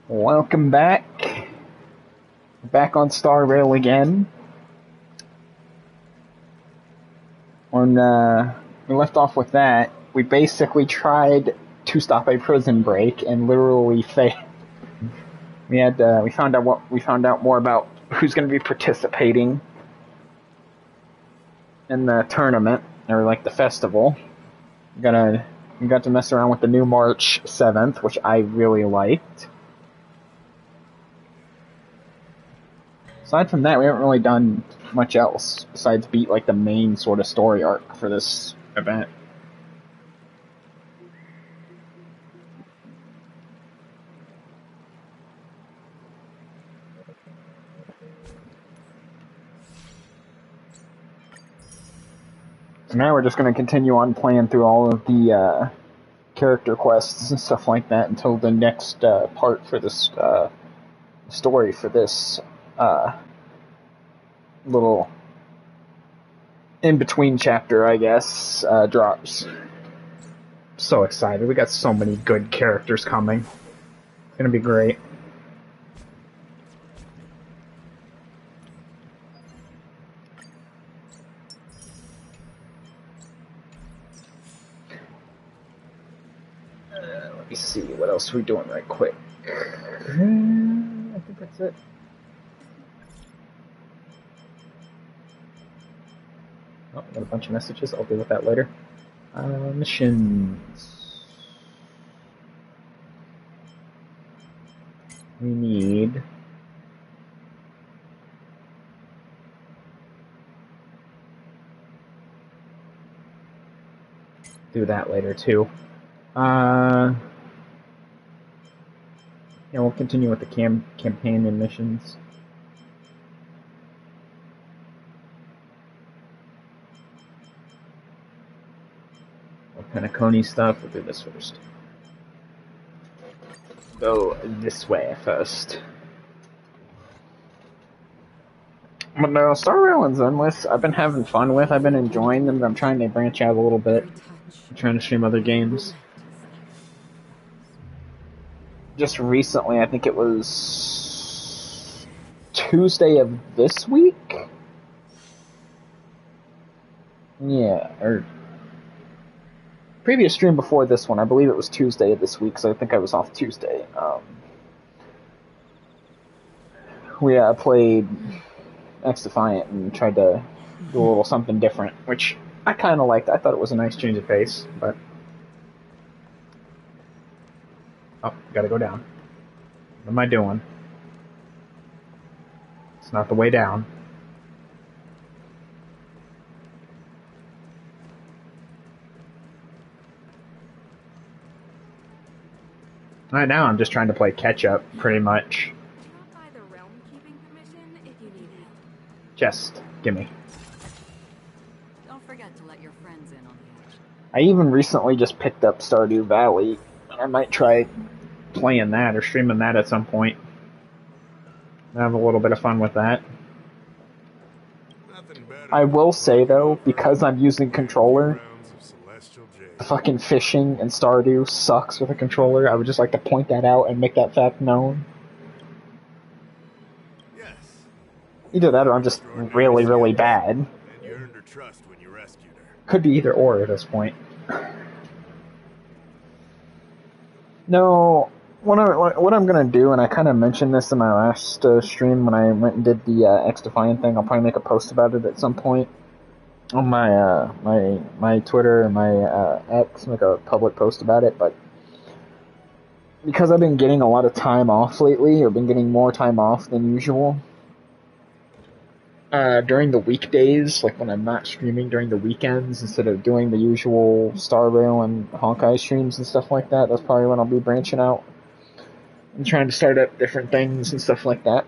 Welcome back. Back on Star Rail again. When we left off with that, we basically tried to stop a prison break and literally failed. We found out more about who's going to be participating in the tournament or like the festival. We got to mess around with the new March 7th, which I really liked. Aside from that, we haven't really done much else besides beat like the main sort of story arc for this event. So now we're just going to continue on playing through all of the character quests and stuff like that until the next part for this story for this little in-between chapter, I guess, drops. So excited. We got so many good characters coming. It's going to be great. Let me see, what else are we doing right quick? I think that's it. Oh, I got a bunch of messages. I'll deal with that later. Missions. We need... do that later, too. Yeah, we'll continue with the campaign missions. Penacony stuff. We'll do this first. Go this way first. But no, Star Rail and Zenless, I've been having fun with. I've been enjoying them, but I'm trying to branch out a little bit. I'm trying to stream other games. Just recently, I think it was Tuesday of this week? Yeah, or previous stream before this one, I believe it was Tuesday of this week, so I think I was off Tuesday. We played X Defiant and tried to do a little something different, which I kind of liked. I thought it was a nice change of pace, but... Oh, gotta go down. What am I doing? It's not the way down. Right now, I'm just trying to play catch-up, pretty much. Just, gimme. Don't forget to let your friends in on the action. I even recently just picked up Stardew Valley. I might try playing that or streaming that at some point. Have a little bit of fun with that. I will say, though, because I'm using controller, the fucking fishing in Stardew sucks with a controller. I would just like to point that out and make that fact known. Either that or I'm just really, really bad. Could be either or at this point. No, what I'm gonna do, and I kind of mentioned this in my last stream when I went and did the X Defiant thing. I'll probably make a post about it at some point on my my Twitter and my X, make a public post about it. But because I've been getting a lot of time off lately, or been getting more time off than usual during the weekdays, like when I'm not streaming during the weekends, instead of doing the usual Star Rail and Honkai streams and stuff like that, that's probably when I'll be branching out and trying to start up different things and stuff like that.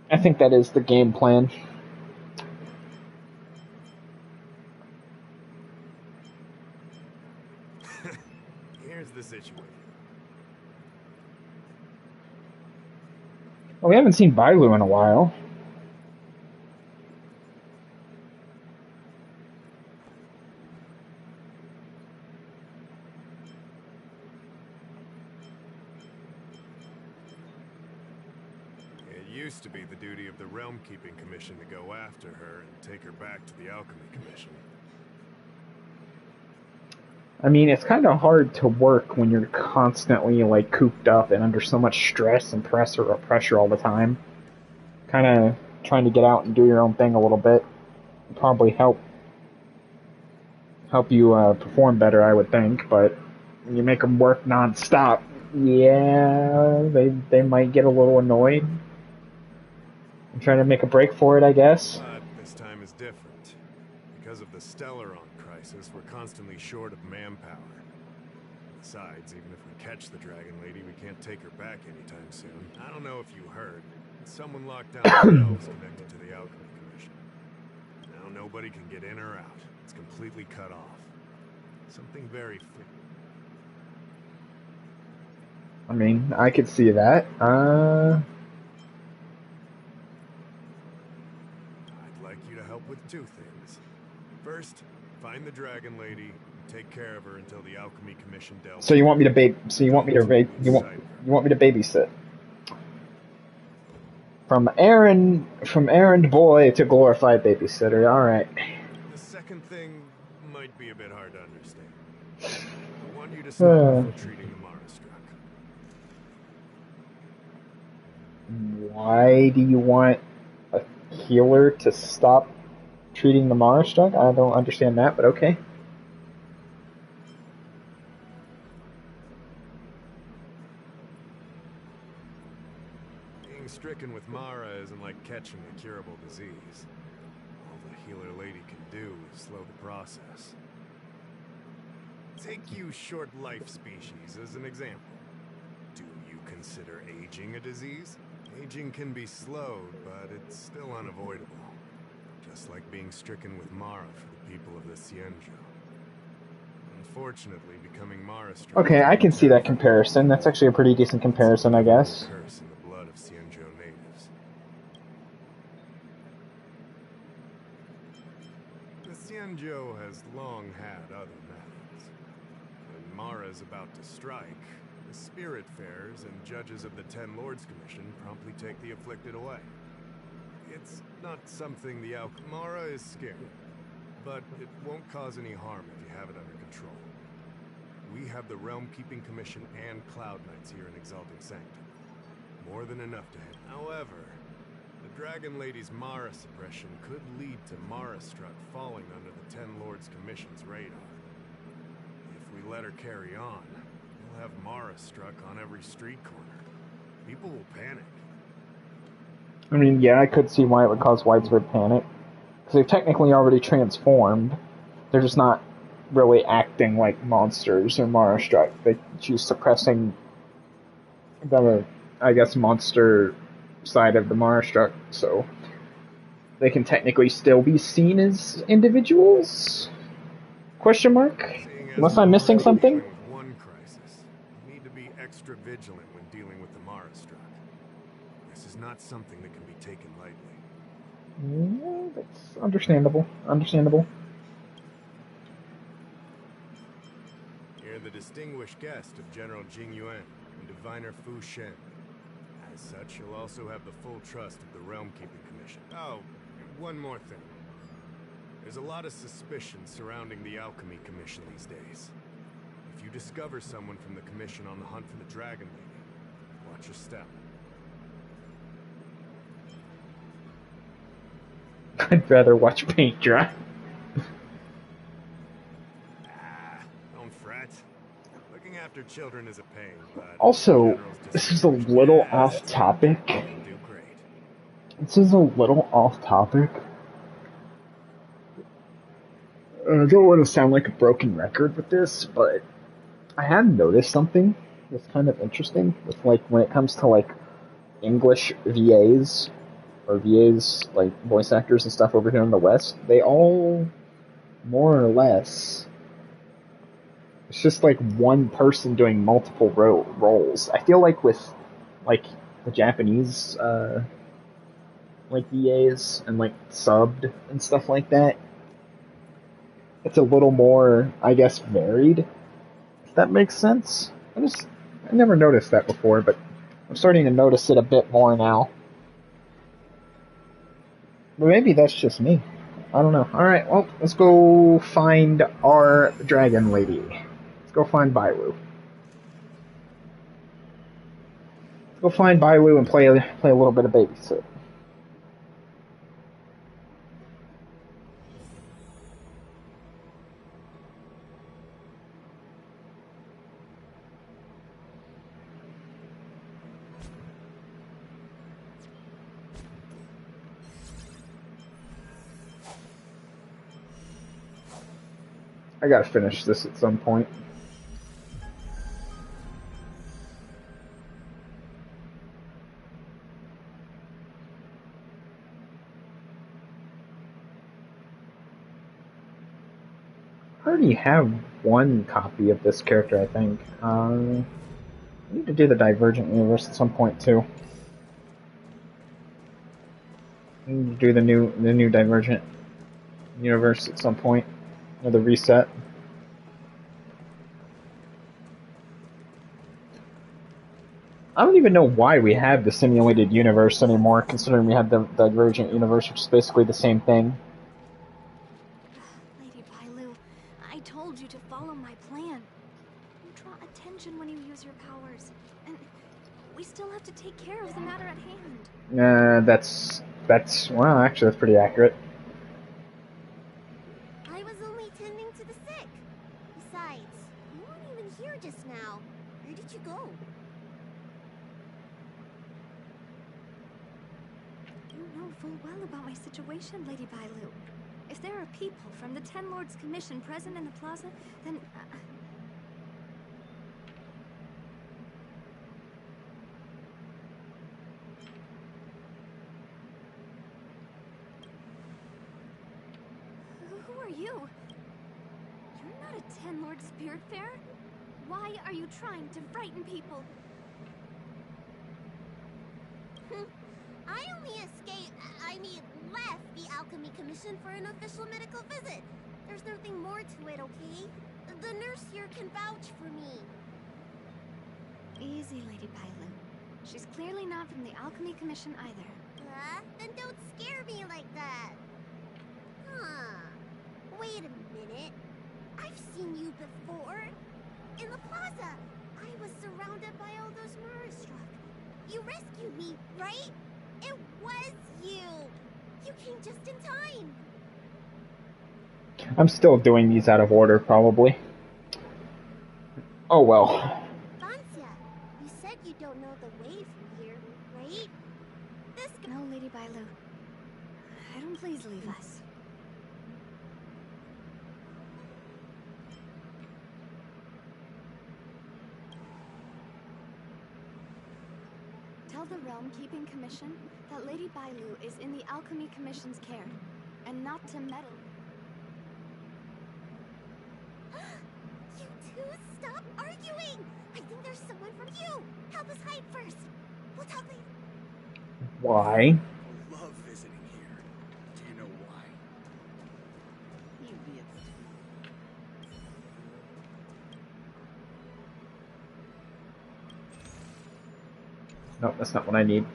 I think that is the game plan. Here's the situation. Well, we haven't seen Bailu in a while. used to be the duty of the Realm Keeping Commission to go after her and take her back to the Alchemy Commission. I mean, it's kind of hard to work when you're constantly, like, cooped up and under so much stress and pressure all the time. Kind of trying to get out and do your own thing a little bit would probably help you perform better, I would think. But when you make them work non-stop, yeah, they might get a little annoyed. I'm trying to make a break for it, I guess. But this time is different. Because of the Stellaron crisis, we're constantly short of manpower. Besides, even if we catch the Dragon Lady, we can't take her back anytime soon. I don't know if you heard, but someone locked down the elves connected to the Alchemy Commission. Now nobody can get in or out. It's completely cut off. Something very... I mean, I could see that. I'd like you to help with two things. First, find the Dragon Lady and take care of her until the Alchemy Commission delves. So you want me to you want me to babysit? From errand boy to glorified babysitter. All right. The second thing might be a bit hard to understand. I want you to stop treating the Mara struck. Why do you want a healer to stop treating the Mara struck? I don't understand that, but okay. Being stricken with Mara isn't like catching a curable disease. All the healer lady can do is slow the process. Take you short life species as an example. Do you consider aging a disease? Aging can be slowed, but it's still unavoidable. Just like being stricken with Mara for the people of the Cienjo. Unfortunately, becoming Mara stricken... Okay, I can see that comparison. That's actually a pretty decent comparison, I guess. ...curse in the blood of Cienjo natives. The Cienjo has long had other methods. When Mara is about to strike, the Spiritfarers and judges of the Ten Lords Commission promptly take the afflicted away. It's not something the Mara is scared, but it won't cause any harm if you have it under control. We have the Realm Keeping Commission and Cloud Knights here in Exalting Sanctum. More than enough to hit. However, the Dragon Lady's Mara suppression could lead to Mara struck falling under the Ten Lords Commission's radar. If we let her carry on, we'll have Mara struck on every street corner. People will panic. I mean, yeah, I could see why it would cause widespread panic. Because they've technically already transformed. They're just not really acting like monsters or Mara struck. They choose suppressing the, I guess, monster side of the Mara struck, so they can technically still be seen as individuals? Question mark? Unless I'm missing something? One crisis, you need to be extra vigilant when dealing with the Mara struck. This is not something that can be taken lightly. Yeah, that's understandable. Understandable. You're the distinguished guest of General Jing Yuan and Diviner Fu Shen. As such, you'll also have the full trust of the Realm Keeping Commission. Oh, one more thing. There's a lot of suspicion surrounding the Alchemy Commission these days. If you discover someone from the Commission on the hunt for the Dragon Lady, watch your step. I'd rather watch paint dry. Don't fret. Looking after children is a pain, but... Also, this is a little off topic. Do great. This is a little off topic. I don't want to sound like a broken record with this, but I have noticed something that's kind of interesting with, like, when it comes to, like, English VAs, or VAs, like, voice actors and stuff over here in the West. They all, more or less, it's just, like, one person doing multiple roles. I feel like with, like, the Japanese, like, VAs and, like, subbed and stuff like that, it's a little more, I guess, varied, if that makes sense. I never noticed that before, but I'm starting to notice it a bit more now. But maybe that's just me. I don't know. Alright, well, let's go find our dragon lady. Let's go find Bailu. Let's go find Bailu and play a little bit of babysit. I gotta finish this at some point. I already have one copy of this character, I think. I need to do the Divergent universe at some point too. I need to do the new Divergent universe at some point, or the reset. I don't even know why we have the simulated universe anymore, considering we had the Divergent universe, which is basically the same thing. Lady Bailu, I told you to follow my plan. You draw attention when you use your powers, and we still have to take care of the matter at hand. Well, actually, that's pretty accurate. I was only tending to the sick. Besides, you weren't even here just now. Where did you go? You know full well about my situation, Lady Bailu. If there are people from the Ten Lords Commission present in the plaza, then... Who are you? You're not a Ten Lord Spirit Fair. Why are you trying to frighten people? I only left the Alchemy Commission for an official medical visit. There's nothing more to it, okay? The nurse here can vouch for me. Easy, Lady Bailu. She's clearly not from the Alchemy Commission either. Then don't scare me like that. Huh. Wait a minute. I've seen you before. In the plaza. I was surrounded by all those Mara struck. You rescued me, right? It was you. You came just in time. I'm still doing these out of order, probably. Oh well. Vancia, you said you don't know the way from here, right? No, Lady Bailu. I don't please leave us. Tell the Realm Keeping Commission that Lady Bailu is in the Alchemy Commission's care, and not to meddle. You two, stop arguing! I think there's someone from you! Help us hide first! We'll talk later. Why? I love visiting here. Do you know why? No, that's not what I need.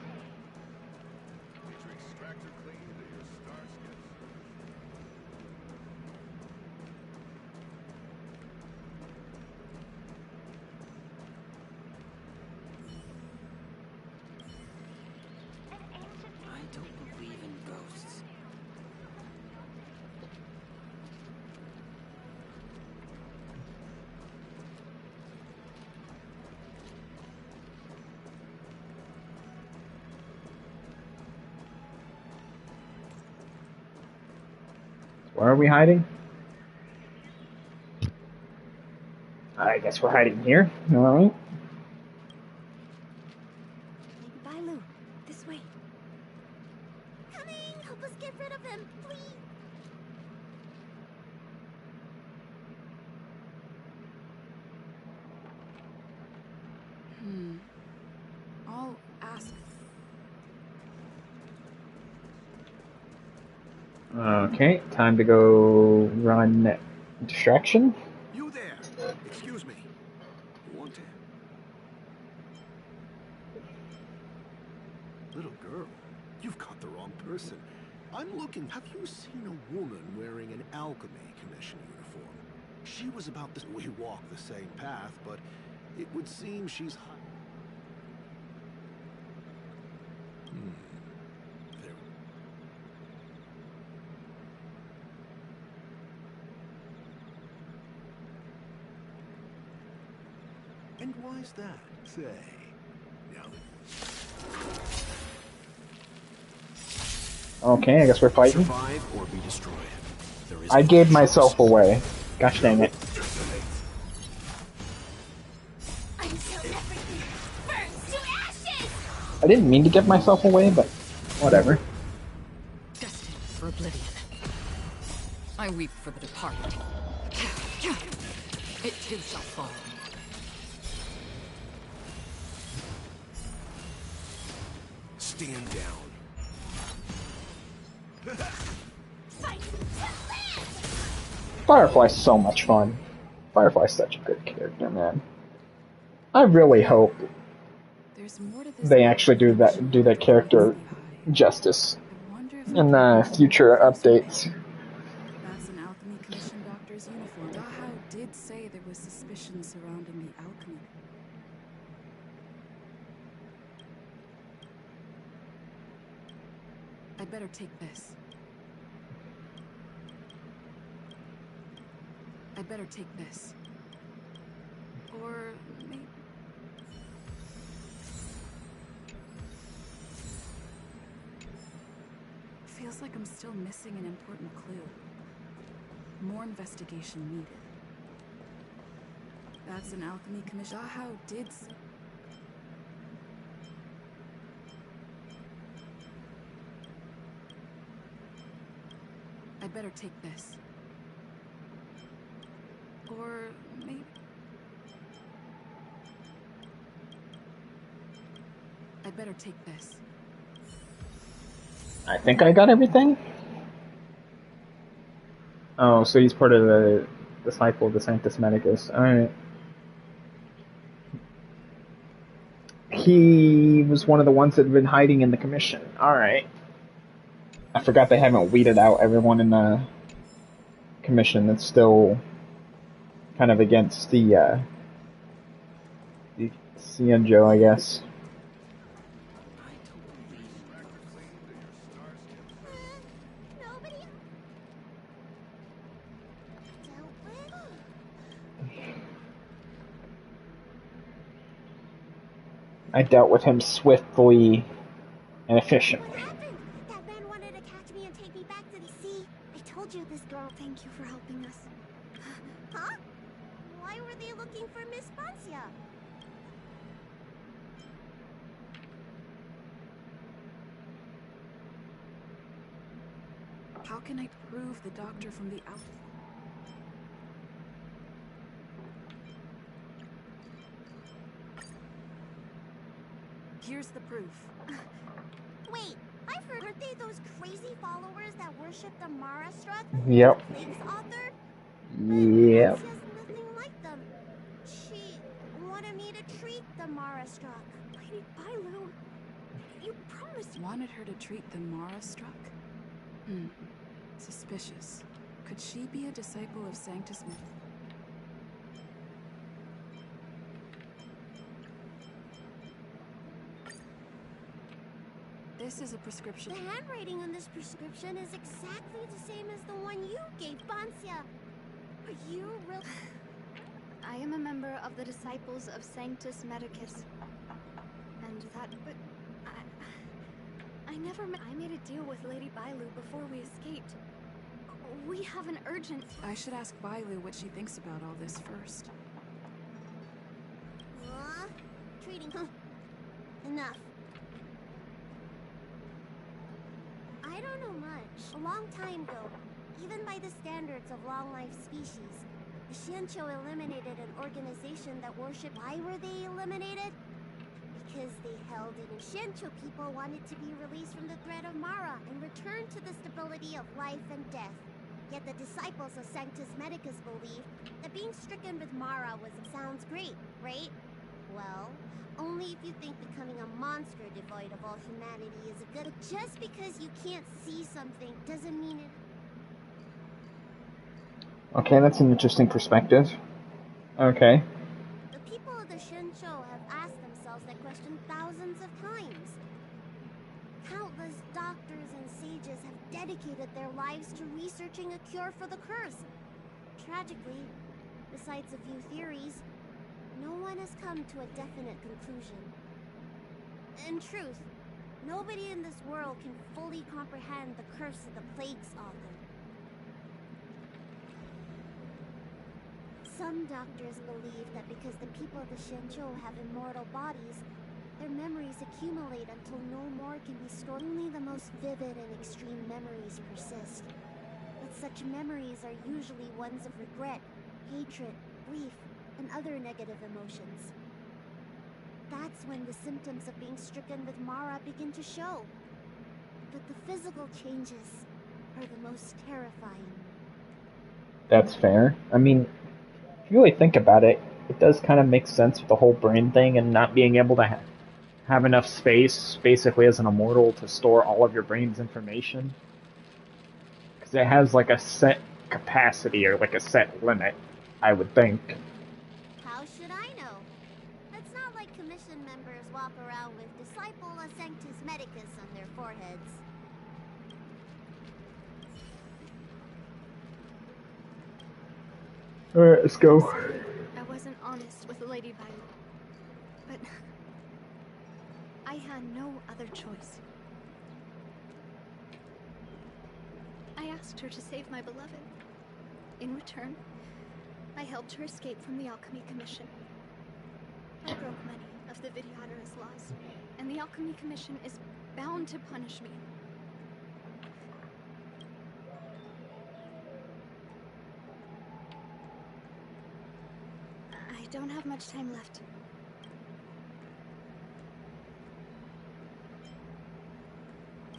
I don't believe in ghosts. Where are we hiding? I guess we're hiding here. Alright. Lady Bailu, this way. Coming! Help us get rid of him, please! I'll ask. Okay, time to go run distraction. You there! Excuse me. You want to? Little girl, you've caught the wrong person. I'm looking. Have you seen a woman wearing an alchemy commission uniform? She was about this. We walk the same path, but it would seem she's high. There. And why's that? Say, now that... Okay, I guess we're fighting. Survive or be destroyed. There is I gave myself away. Gosh dang it. Until everything burns to ashes! I didn't mean to give myself away, but whatever. Destined for oblivion. I weep for the departed. It too shall fall. Stand down. Fight to live! Firefly's so much fun. Firefly's such a good character, man. I really hope There's more to this they actually do that character justice in the future updates. That's an alchemy commission doctor's uniform. Dahao did say there was suspicion surrounding the alchemy. I'd better take this. I'd better take this. Or maybe... Feels like I'm still missing an important clue. More investigation needed. That's an alchemy commission. Dahao did say... I'd better take this. Or maybe... I'd better take this. I think I got everything? Oh, so he's part of the disciple of the Sanctus Medicus. Alright. He was one of the ones that had been hiding in the commission. Alright. I forgot they haven't weeded out everyone in the commission that's still kind of against the Cienjo, I guess. Nobody dealt with? I dealt with him swiftly and efficiently. What happened? That man wanted to catch me and take me back to the sea. I told you this girl. Thank you for helping us. Huh? Why were they looking for Miss Poncia? How can I prove the doctor from the out? Here's the proof. Wait, I've heard, aren't they those crazy followers that worship the Mara Struck? Yep. Plague's author? Yep. She has nothing like them. She wanted me to treat the Mara Struck. Lady Bailu, you promised. Wanted her to treat the Mara struck? Suspicious. Could she be a disciple of Sanctus Medicus? This is a prescription. The handwriting on this prescription is exactly the same as the one you gave Poncia. Are you real? I am a member of the Disciples of Sanctus Medicus. And that, but I made a deal with Lady Bailu before we escaped. We have an urgent... I should ask Bailu what she thinks about all this first. Treating... Enough. I don't know much. A long time ago, even by the standards of long-life species, the Xianqiu eliminated an organization that worshipped... Why were they eliminated? Because they held it in Xianqiu people wanted to be released from the threat of Mara and return to the stability of life and death. Yet the disciples of Sanctus Medicus believed that being stricken with Mara sounds great, right? Well, only if you think becoming a monster devoid of all humanity is a good... Just because you can't see something doesn't mean it... Okay, that's an interesting perspective. Okay. The people of the Shenshou have asked themselves that question thousands of times. Countless doctors and sages have dedicated their lives to researching a cure for the curse. Tragically, besides a few theories, no one has come to a definite conclusion. In truth, nobody in this world can fully comprehend the curse of the Plague's author. Some doctors believe that because the people of the Shenshou have immortal bodies, their memories accumulate until no more can be stored. Only the most vivid and extreme memories persist. But such memories are usually ones of regret, hatred, grief, and other negative emotions. That's when the symptoms of being stricken with Mara begin to show. But the physical changes are the most terrifying. That's fair. I mean, if you really think about it, it does kind of make sense with the whole brain thing and not being able to have enough space, basically as an immortal, to store all of your brain's information. Because it has like a set capacity or like a set limit, I would think. How should I know? It's not like commission members walk around with Disciple a Sanctus Medicus on their foreheads. Alright, let's go. I wasn't honest with Lady Violet, but I had no other choice. I asked her to save my beloved. In return, I helped her escape from the Alchemy Commission. I broke many of the Videodorus laws, and the Alchemy Commission is bound to punish me. I don't have much time left.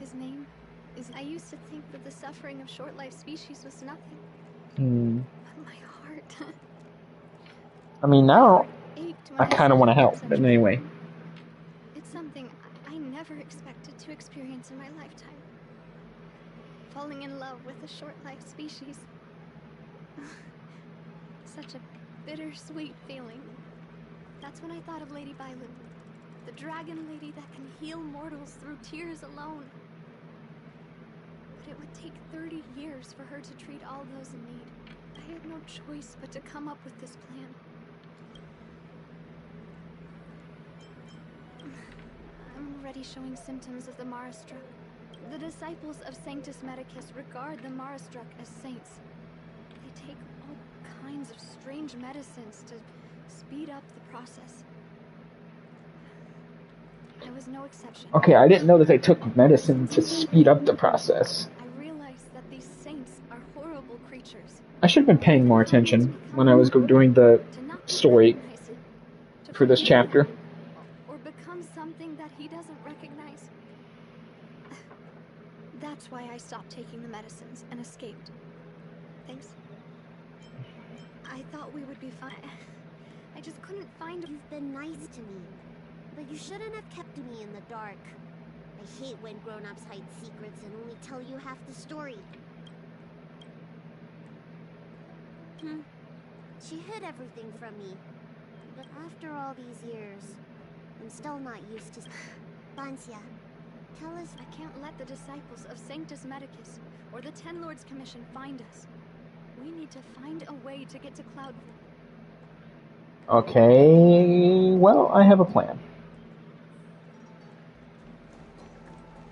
His name is... I used to think that the suffering of short-life species was nothing. But my heart... I mean, now ached when I kind of want to saw help, such but anyway. It's something I never expected to experience in my lifetime. Falling in love with a short-lived species. Such a bittersweet feeling. That's when I thought of Lady Violet, the dragon lady that can heal mortals through tears alone. But it would take 30 years for her to treat all those in need. I had no choice but to come up with this plan. I'm already showing symptoms of the Marastruck. The disciples of Sanctus Medicus regard the Marastruck as saints. They take all kinds of strange medicines to speed up the process. I was no exception. Okay, I didn't know that they took medicine to speed up the process. I realized that these saints are horrible creatures. I should have been paying more attention when I was doing the story for this chapter. Or become something that he doesn't recognize. That's why I stopped taking the medicines and escaped. Thanks. I thought we would be fine. I just couldn't find... You've been nice to me, but you shouldn't have kept me in the dark. I hate when grown-ups hide secrets and only tell you half the story. She hid everything from me. But after all these years, I'm still not used to... Bancia, tell us... I can't let the disciples of Sanctus Medicus or the Ten Lords Commission find us. We need to find a way to get to Cloud... Okay, well, I have a plan.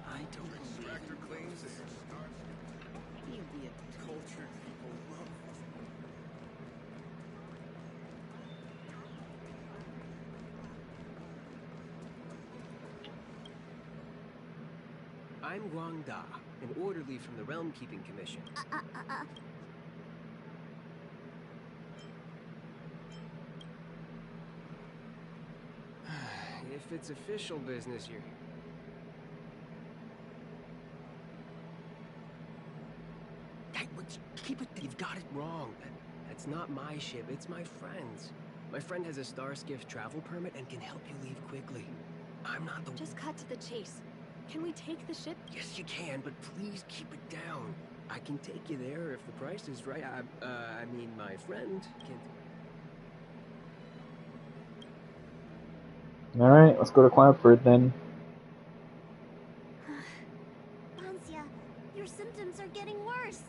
I don't Extractor cleans it. He'll be a cultured people love. I'm Guang Da, an orderly from the Realm Keeping Commission. If it's official business, you're... Hey, keep it... You've got it wrong. That's not my ship, it's my friend's. My friend has a star skiff travel permit and can help you leave quickly. I'm not the... Just cut to the chase. Can we take the ship? Yes, you can, but please keep it down. I can take you there if the price is right. I mean, my friend can... Alright, let's go to Cloudford then. Vancia, your symptoms are getting worse.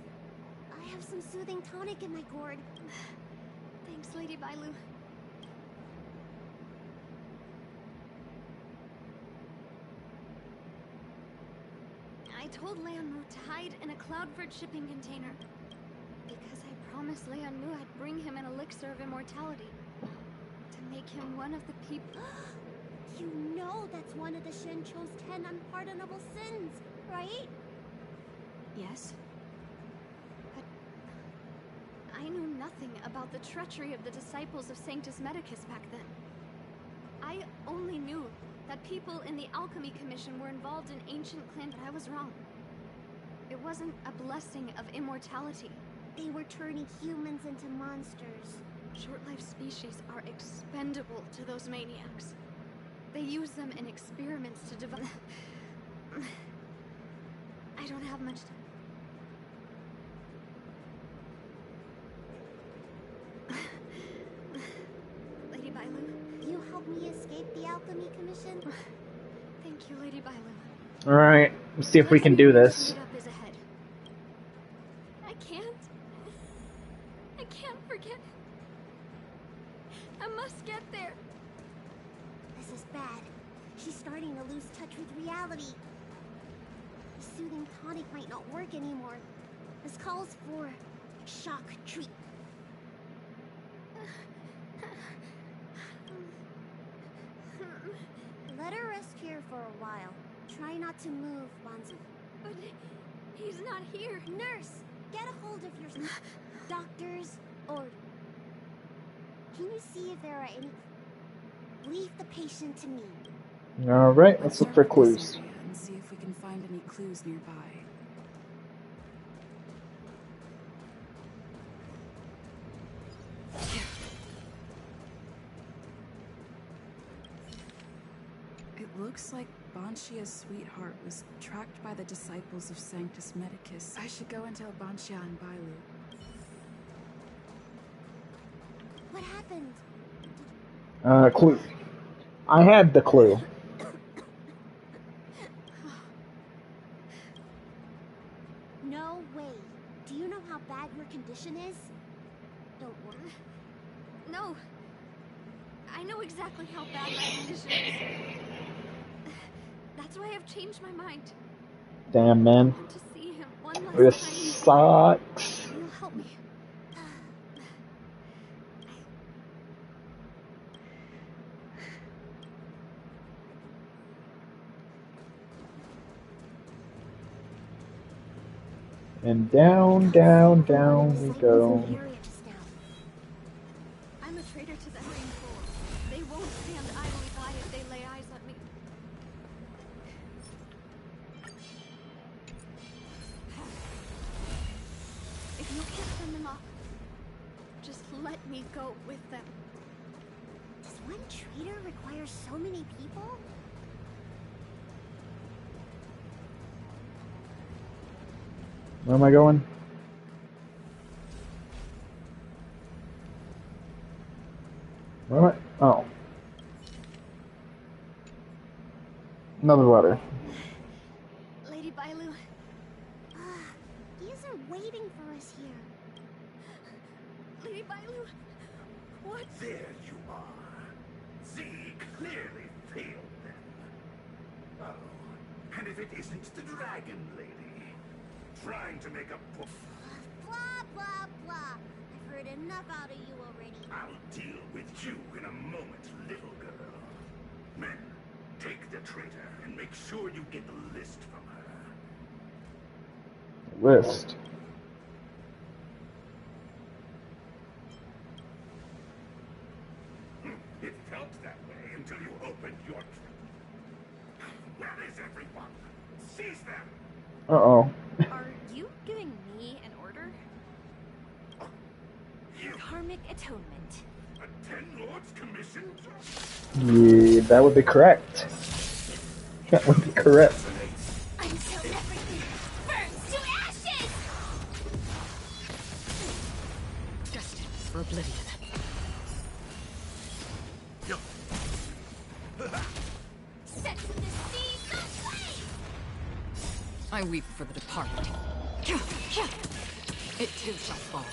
I have some soothing tonic in my gourd. Thanks, Lady Bailu. I told Leonmu to hide in a Cloudford shipping container. Because I promised Leonmu I'd bring him an elixir of immortality. To make him one of the people... You know that's one of the Shincho's 10 unpardonable sins, right? Yes. But I knew nothing about the treachery of the disciples of Sanctus Medicus back then. I only knew that people in the Alchemy Commission were involved in ancient clan, but I was wrong. It wasn't a blessing of immortality. They were turning humans into monsters. Short-lived species are expendable to those maniacs. They use them in experiments to develop... I don't have much time. Lady Bailu. You helped me escape the Alchemy Commission? Thank you, Lady Bailu. Alright, let's see if we can do this. Meet up is ahead. I can't forget. I must get there. This is bad. She's starting to lose touch with reality. The soothing tonic might not work anymore. This calls for shock treatment. Let her rest here for a while. Try not to move, Bonzo. But he's not here. Nurse, get a hold of your doctors, or can you see if there are any? Leave the patient to me. Alright, let's look for clues. And see if we can find any clues nearby. It looks like Banshia's sweetheart was tracked by the disciples of Sanctus Medicus. I should go and tell Banshia and Bailu. What happened? Clue. I had the clue. No way. Do you know how bad your condition is? Don't worry. No. I know exactly how bad my condition is. That's why I've changed my mind. Damn, man. I want to see him one last This time. sucks. You'll help me. And down, down, down we go. I'm a traitor to the Green Fold. They won't stand idly by if they lay eyes on me. If you can't fend them off, just let me go with them. Does one traitor require so many people? Where am I going? Where am I? Oh. Another letter. Lady Bailu. These are waiting for us here. Lady Bailu. What? There you are. See, clearly failed them. Oh, and if it isn't the dragon lady, trying to make a book. Blah, blah, blah. I've heard enough out of you already. I'll deal with you in a moment, little girl. Men, take the traitor and make sure you get the list from her. List. It felt that way until you opened your... Where is everyone? Seize them! Uh-oh. Are you giving me an order? You, Karmic atonement. Ten Lords commissioned? Yeah, that would be correct. That would be correct. Until everything burns to ashes! Destined for oblivion. Set the seas aflame! I weep for the departed. It too shall fall.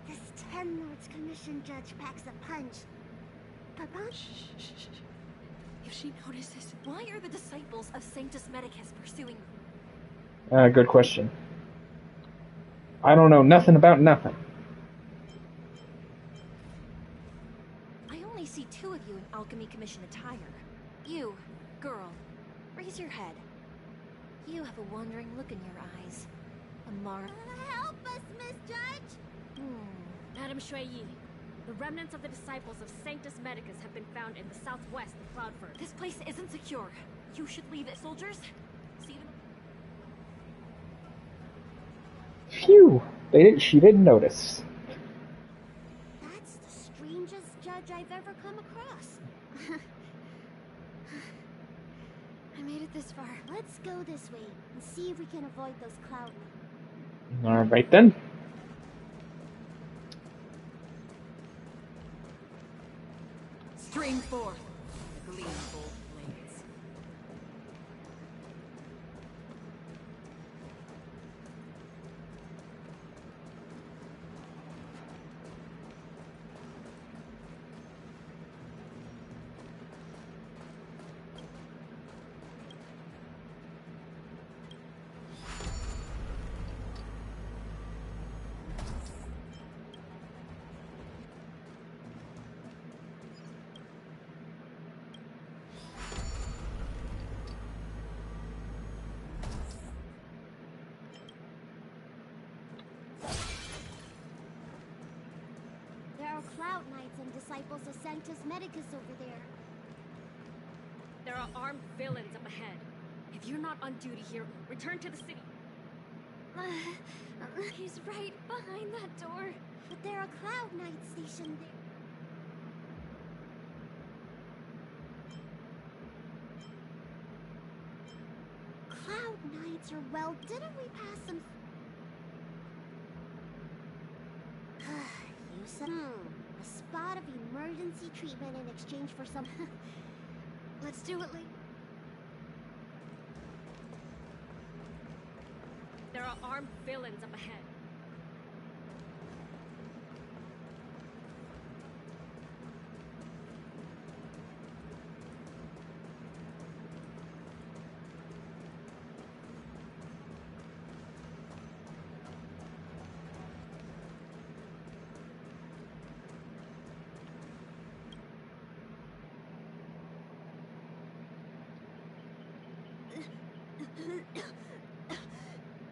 This Ten Lords Commission judge packs a punch. But If she notices, why are the disciples of Sanctus Medicus pursuing Good question. I don't know nothing about nothing. I only see two of you in Alchemy Commission attire. You, girl, raise your head. You have a wandering look in your eyes. Amara. help us, Miss Judge! Madame Shuiyi, the remnants of the disciples of Sanctus Medicus have been found in the southwest of Cloudford. This place isn't secure. You should leave it, soldiers. See them. Phew! She didn't notice. That's the strangest judge I've ever come across. I made it this far. Let's go this way and see if we can avoid those cloud men. Alright then. Stream forth, gleam bold blades. There are Cloud Knights and disciples of Sanctus Medicus over there. There are armed villains up ahead. If you're not on duty here, return to the city. He's right behind that door. But there are Cloud Knights stationed there. Cloud Knights are well, didn't we pass some... You said... a spot of emergency treatment in exchange for some... Let's do it, Lee. There are armed villains up ahead.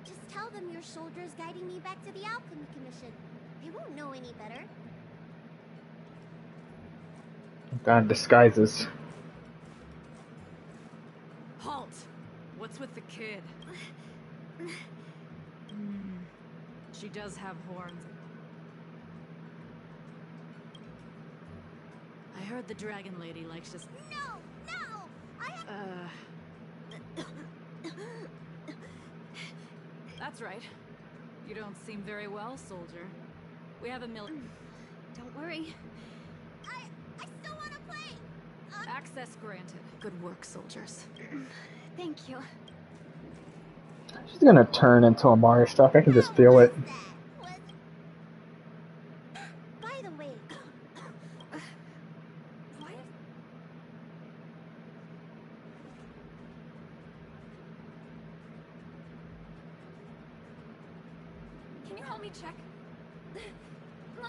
Just tell them your soldiers guiding me back to the Alchemy Commission. They won't know any better. God, disguises. Halt! What's with the kid? She does have horns. I heard the dragon lady likes just... No! No! I have... That's right. You don't seem very well, soldier. We have a Don't worry. I still want to play! access granted. Good work, soldiers. Thank you. She's gonna turn into a Mario stuff. I can just feel it. By the way... What? Can you help me check?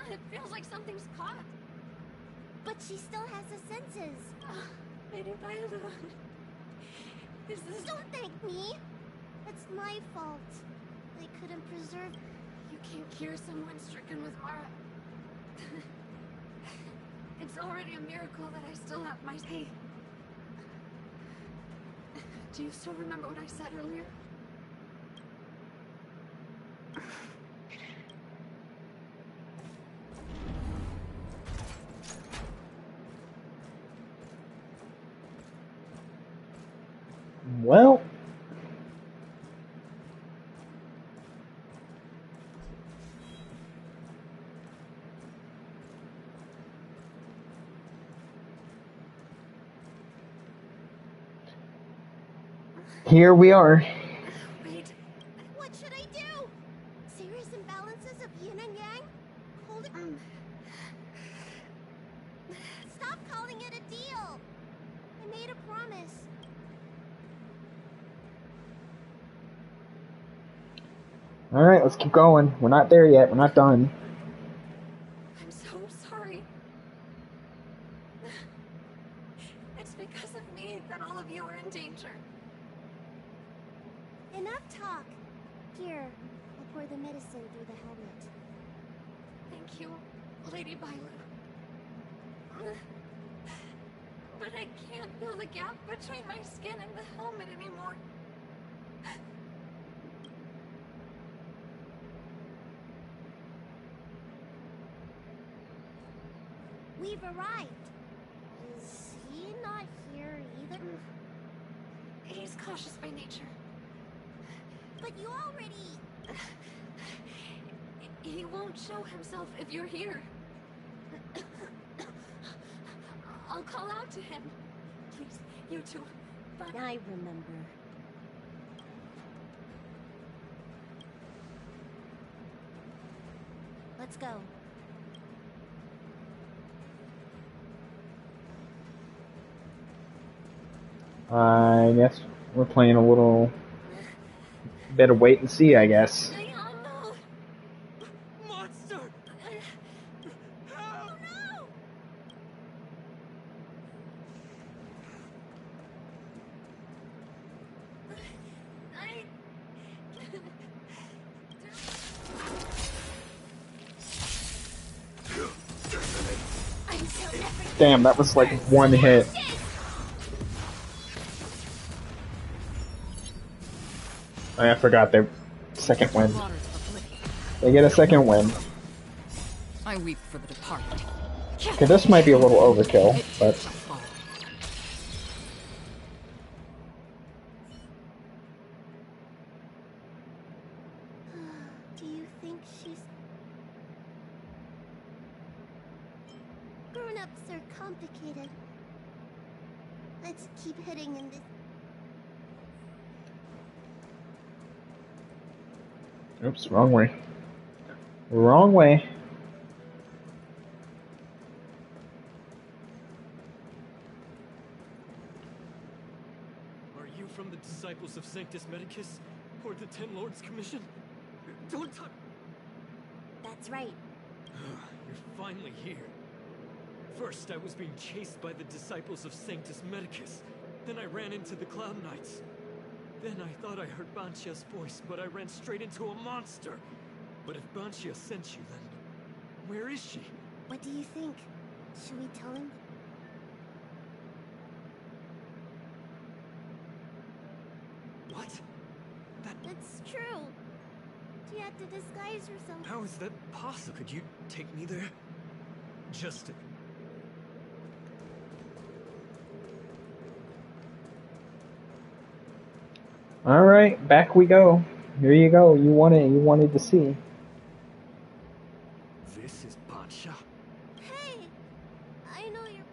It feels like something's caught. But she still has her senses. Don't thank me. It's my fault. I couldn't preserve... You can't cure someone stricken with Mara. It's already a miracle that I still have my... Hey. Do you still remember what I said earlier? Well, here we are. Wait, what should I do? Serious imbalances of yin and yang? Hold it. Stop calling it a deal. I made a promise. All right, let's keep going. We're not there yet. We're not done. I'm so sorry. It's because of me that all of you are in danger. Enough talk. Here, I'll pour the medicine through the helmet. Thank you, Lady Violet. But I can't feel the gap between my skin and the helmet anymore. We've arrived. Is he not here either? He's cautious by nature. But you already... He won't show himself if you're here. I'll call out to him. Please, you two. But I remember. Let's go. I guess we're playing a little bit of wait and see, I guess. Monster! Oh no! Damn, that was like one hit. I forgot their second win. They get a second win. I weep for the departed. Okay, this might be a little overkill, but... Do you think she's... Grown-ups are complicated. Let's keep heading in this... Oops, wrong way. Wrong way. Are you from the Disciples of Sanctus Medicus? Or the Ten Lords Commission? Don't touch... That's right. You're finally here. First, I was being chased by the Disciples of Sanctus Medicus. Then I ran into the Cloud Knights. Then I thought I heard Banshia's voice, but I ran straight into a monster. But if Banshia sent you, then where is she? What do you think? Should we tell him? What? It's true. She had to disguise herself. How is that possible? Could you take me there? Just to... Alright, back we go. Here you go. You wanted to see. This is Banshia. Hey! I know you're...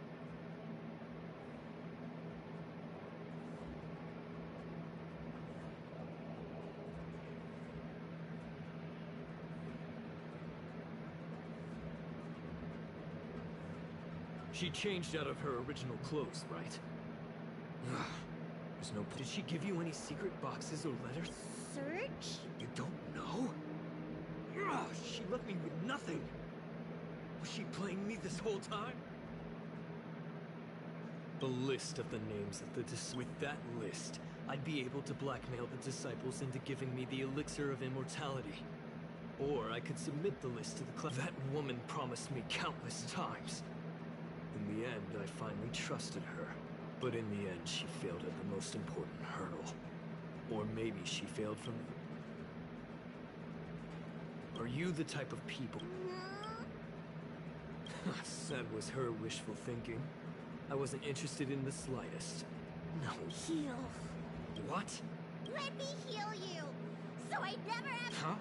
She changed out of her original clothes, right? There's no... Did she give you any secret boxes or letters? Search? You don't know? She left me with nothing. Was she playing me this whole time? The list of the names of the With that list, I'd be able to blackmail the disciples into giving me the elixir of immortality. Or I could submit the list to the That woman promised me countless times. the end, I finally trusted her. But in the end, she failed at the most important hurdle. Or maybe she failed from... Are you the type of people... That was her wishful thinking. I wasn't interested in the slightest. No. Heal. What? Let me heal you, so I never have... Huh?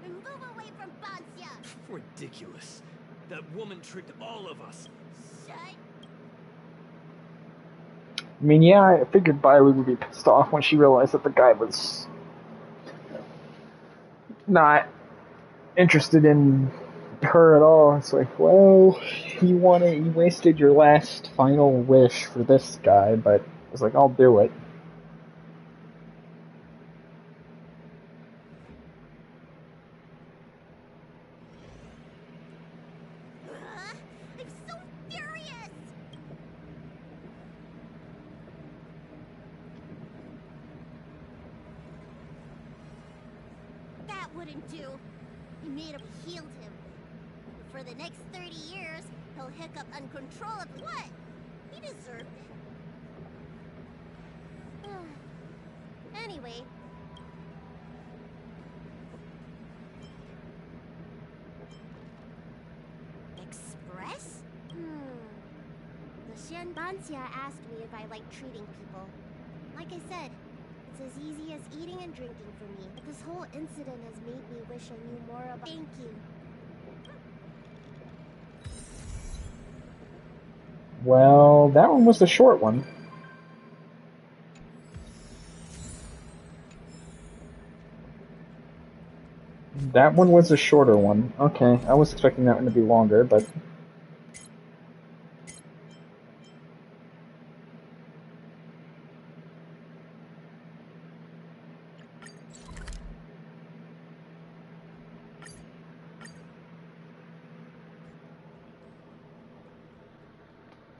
And move away from Bansia! Ridiculous. That woman tricked all of us. Shut... I mean, yeah, I figured Bailey would be pissed off when she realized that the guy was not interested in her at all. It's like, well, you wasted your last final wish for this guy, but it's like, I'll do it. I'm so furious! That wouldn't do. He made him, healed him. For the next 30 years, he'll hiccup uncontrollably. What? He deserved it. Anyway. Express? The Xian Banxia asked me if I like treating people. Like I said, it's as easy as eating and drinking for me. But this whole incident has made me wish I knew more about... Thank you. Well, that one was the short one. That one was the shorter one. Okay, I was expecting that one to be longer, but...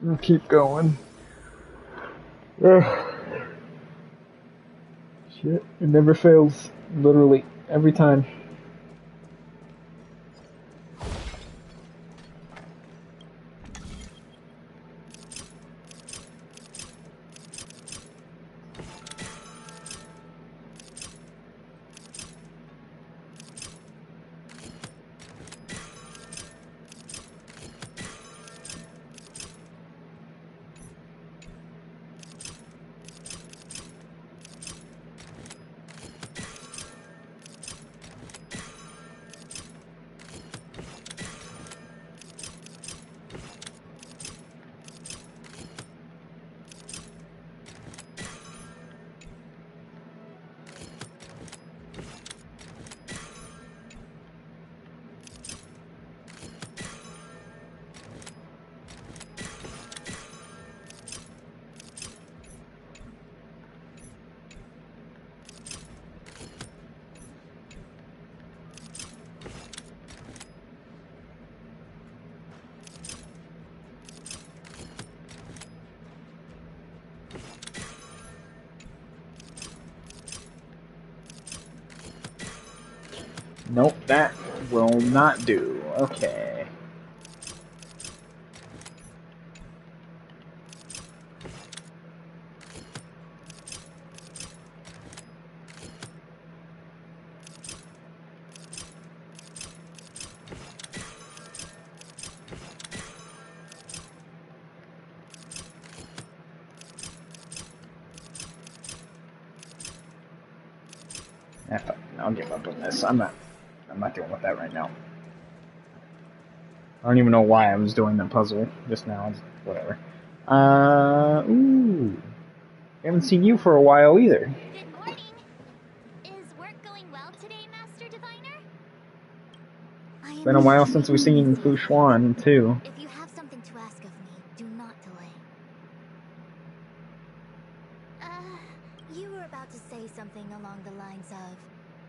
I'll keep going. Ugh. Shit, it never fails. Literally, every time. Nope, that will not do. Okay. I'll give up on this. I'm not dealing with that right now. I don't even know why I was doing that puzzle just now. Whatever. Ooh. I haven't seen you for a while either. Good morning. Is work going well today, Master Diviner? It's been a while since we've seen Fu Xuan, too. If you have something to ask of me, do not delay. You were about to say something along the lines of,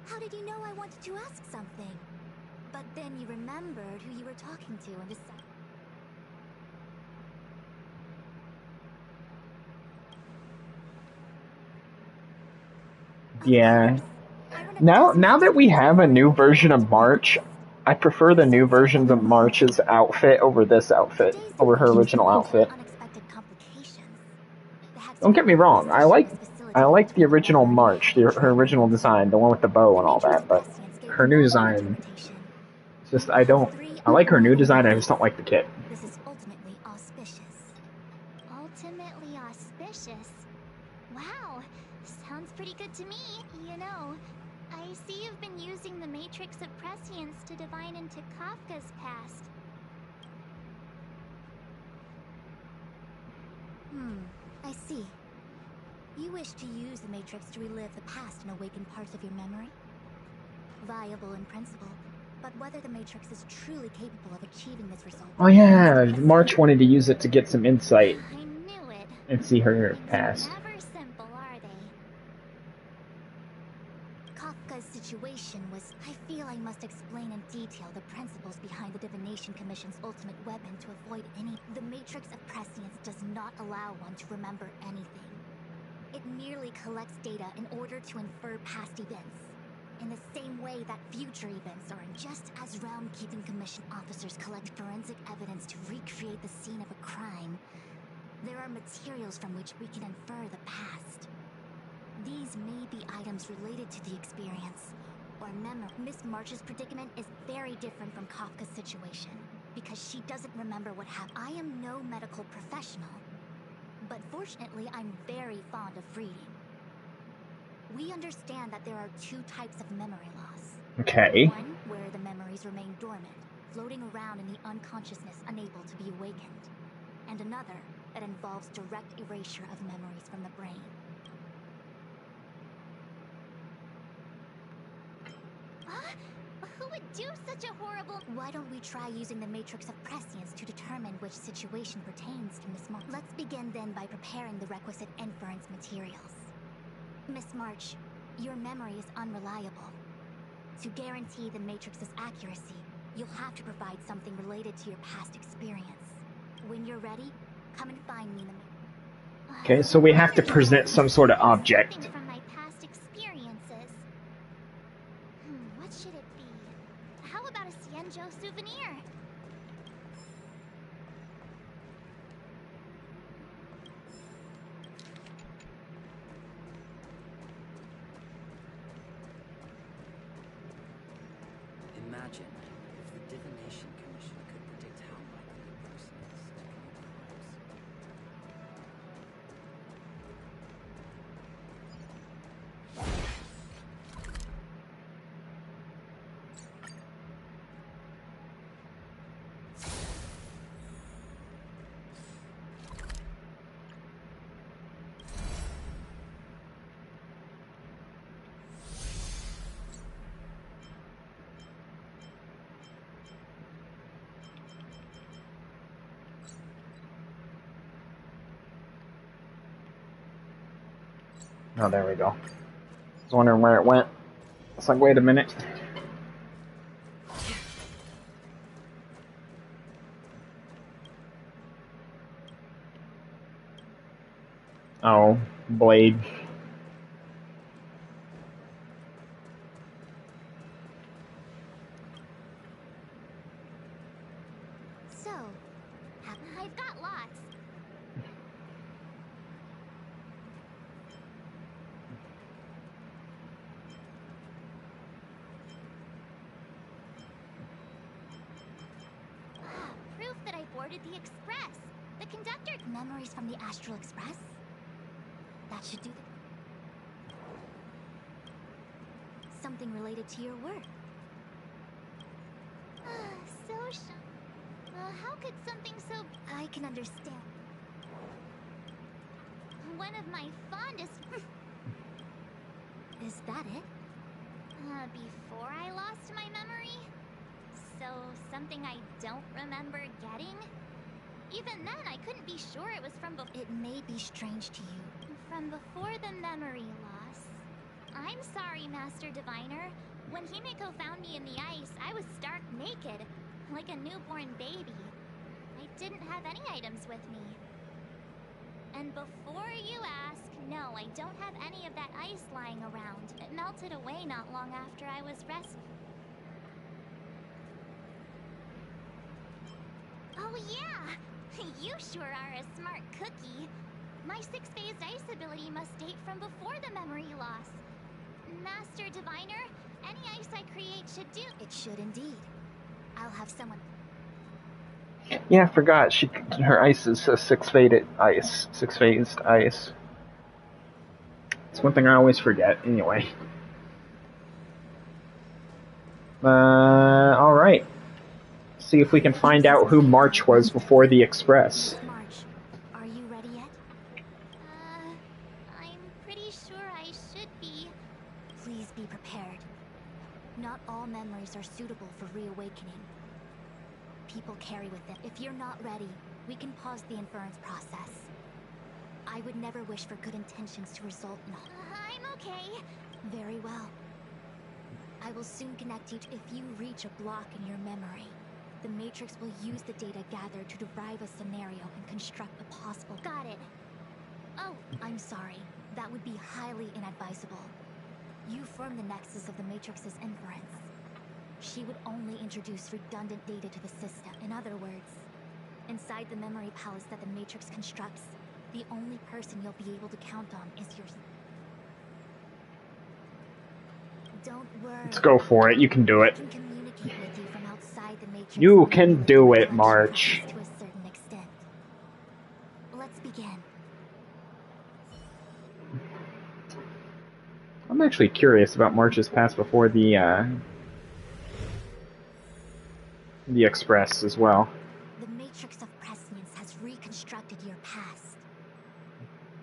how did you know I wanted to ask something? But then you remembered who you were talking to and decided... Yeah. Now that we have a new version of March, I prefer the new version of March's outfit over this outfit, over her original outfit. Don't get me wrong, I like the original March, her original design, the one with the bow and all that, but her new design, it's just, I like her new design, I just don't like the kit. This is ultimately auspicious. Ultimately auspicious? Wow, sounds pretty good to me. You know, I see you've been using the matrix of prescience to divine into Kafka's past. I see. You wish to use the matrix to relive the past and awaken parts of your memory? Viable in principle, but whether the matrix is truly capable of achieving this result... Oh yeah, March wanted to use it to get some insight. I knew it. And see her past. Never simple, are they? Kafka's situation was... I feel I must explain in detail the principles behind the Divination Commission's ultimate weapon to avoid any... The matrix of prescience does not allow one to remember anything. It merely collects data in order to infer past events. In the same way that future events are, just as Realm-Keeping Commission officers collect forensic evidence to recreate the scene of a crime, there are materials from which we can infer the past. These may be items related to the experience, or memory. Miss March's predicament is very different from Kafka's situation, because she doesn't remember what happened. I am no medical professional, but fortunately I'm very fond of reading. We understand that there are two types of memory loss. Okay. One where the memories remain dormant, floating around in the unconsciousness, unable to be awakened. And another that involves direct erasure of memories from the brain. Who would do such a horrible... Why don't we try using the matrix of prescience to determine which situation pertains to Miss March? Let's begin then by preparing the requisite inference materials. Miss March, your memory is unreliable. To guarantee the matrix's accuracy, you'll have to provide something related to your past experience. When you're ready, come and find me in the... Okay, so we have to present some sort of object. From my past experiences. What should it be? How about a Xianzhou souvenir? Imagine if the Divination Commission could predict how likely a person is to commit Oh, there we go. I was wondering where it went. It's like, wait a minute. Oh, blade. So, I've got lots. Proof that I boarded the express. The conductor... Memories from the Astral Express? That should do the... Something related to your work. How could something so... I can understand. One of my fondest... Is that it? Before I lost my memory? So, something I don't remember getting? Even then, I couldn't be sure it was from before... It may be strange to you. From before the memory loss. I'm sorry, Master Diviner. When Himeko found me in the ice, I was stark naked, like a newborn baby. I didn't have any items with me. And before you ask, no, I don't have any of that ice lying around. It melted away not long after I was rescued. Oh yeah! You sure are a smart cookie. My 6-phased ice ability must date from before the memory loss. Master Diviner, any ice I create should do. It should indeed. I'll have someone... Yeah, I forgot. Her ice is a 6-phased ice. 6-phased ice. It's one thing I always forget. Anyway. Alright. See if we can find out who March was before the Express. March, are you ready yet? I'm pretty sure I should be. Please be prepared. Not all memories are suitable for reawakening. People carry with them. If you're not ready, we can pause the inference process. I would never wish for good intentions to result in... I'm okay. Very well. I will soon connect you to... If you reach a block in your memory, the Matrix will use the data gathered to derive a scenario and construct a possible... Got it. Oh, I'm sorry. That would be highly inadvisable. You form the nexus of the Matrix's inference. She would only introduce redundant data to the system. In other words, inside the memory palace that the Matrix constructs, the only person you'll be able to count on is yourself. Don't worry. Let's go for it. You can do it. I can communicate with you from outside the Matrix. You can do it, March. To a certain extent. Let's begin. I'm actually curious about March's past before the Express as well. The Matrix of Prescience has reconstructed your past.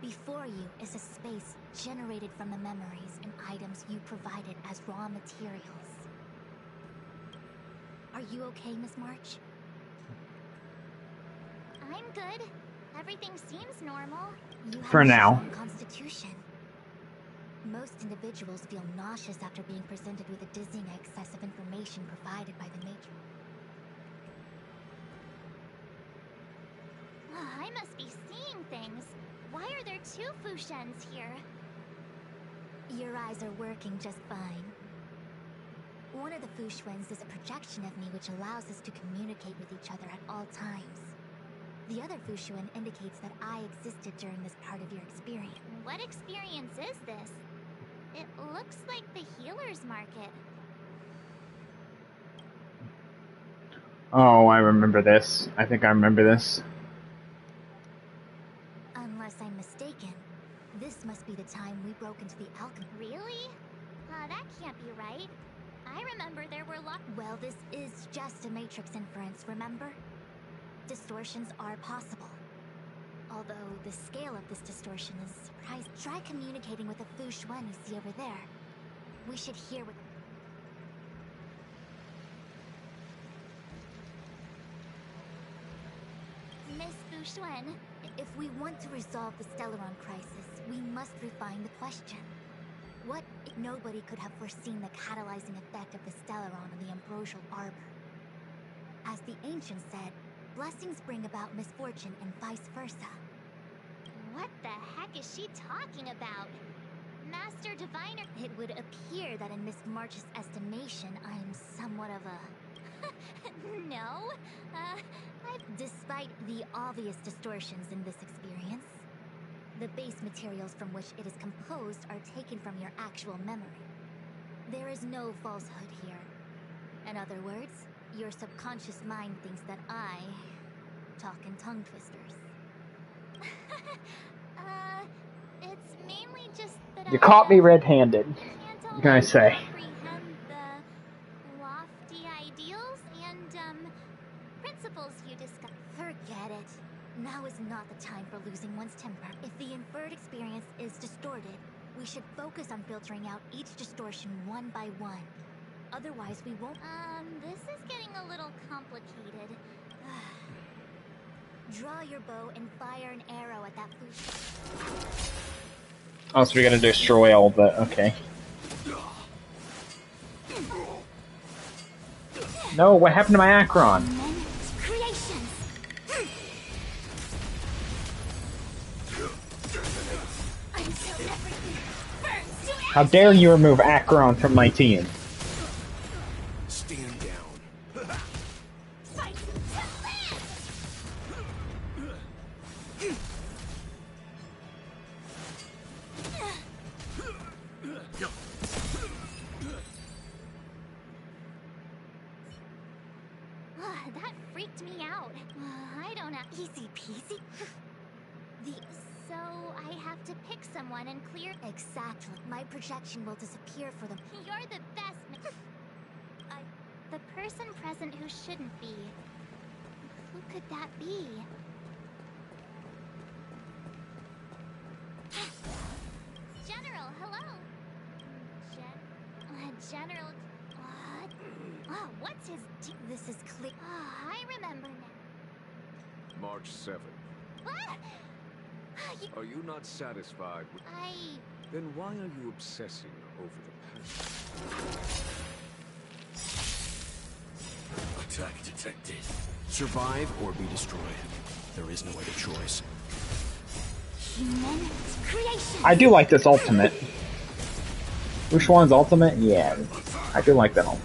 Before you is a space generated from the memories and items you provided as raw materials. Are you okay, Miss March? I'm good. Everything seems normal. You have For a now. strong constitution. Most individuals feel nauseous after being presented with a dizzying excess of information provided by the Matrix. I must be seeing things. Why are there 2 Fushens here? Your eyes are working just fine. One of the Fushwens is a projection of me which allows us to communicate with each other at all times. The other Fushuen indicates that I existed during this part of your experience. What experience is this? It looks like the healer's market. Oh, I remember this. I think I remember this. Unless I'm mistaken, this must be the time we broke into the alchemy. Really? That can't be right. I remember there were lots. Well, this is just a Matrix inference, remember? Distortions are possible. Although the scale of this distortion is surprising. Try communicating with the Fushuen you see over there. We should hear what... Miss Fushuen. If we want to resolve the Stellaron crisis, we must refine the question. What if nobody could have foreseen the catalyzing effect of the Stellaron on the Ambrosial Arbor? As the ancients said, blessings bring about misfortune and vice versa. What the heck is she talking about? Master Diviner? It would appear that in Miss March's estimation, I'm somewhat of a... No, Despite the obvious distortions in this experience, the base materials from which it is composed are taken from your actual memory. There is no falsehood here. In other words, your subconscious mind thinks that I talk in tongue twisters. It's mainly just that You caught me red-handed. What can I say? comprehend the lofty ideals and, principles you discuss. Forget it. Now is not the time for losing one's temper. If the inferred experience is distorted, we should focus on filtering out each distortion one by one. Otherwise, we won't... This is getting a little complicated. Draw your bow and fire an arrow at that Fushuen. Oh, so we gotta destroy all the... Okay. No, what happened to my Akron? Creations! How dare you remove Akron from my team? Stand down. That freaked me out. I don't know. Easy peasy. So I have to pick someone and clear. Exactly. My projection will disappear for them. You're the best. The person present who shouldn't be. Who could that be? General, hello. General. What? Oh, what's his? This is clear. Oh, I remember now. March 7th. What? Are you not satisfied with... Then why are you obsessing over the past? Attack detected. Survive or be destroyed. There is no other choice. Human creation. I do like this ultimate. Which one's ultimate? Yeah, I do like that one.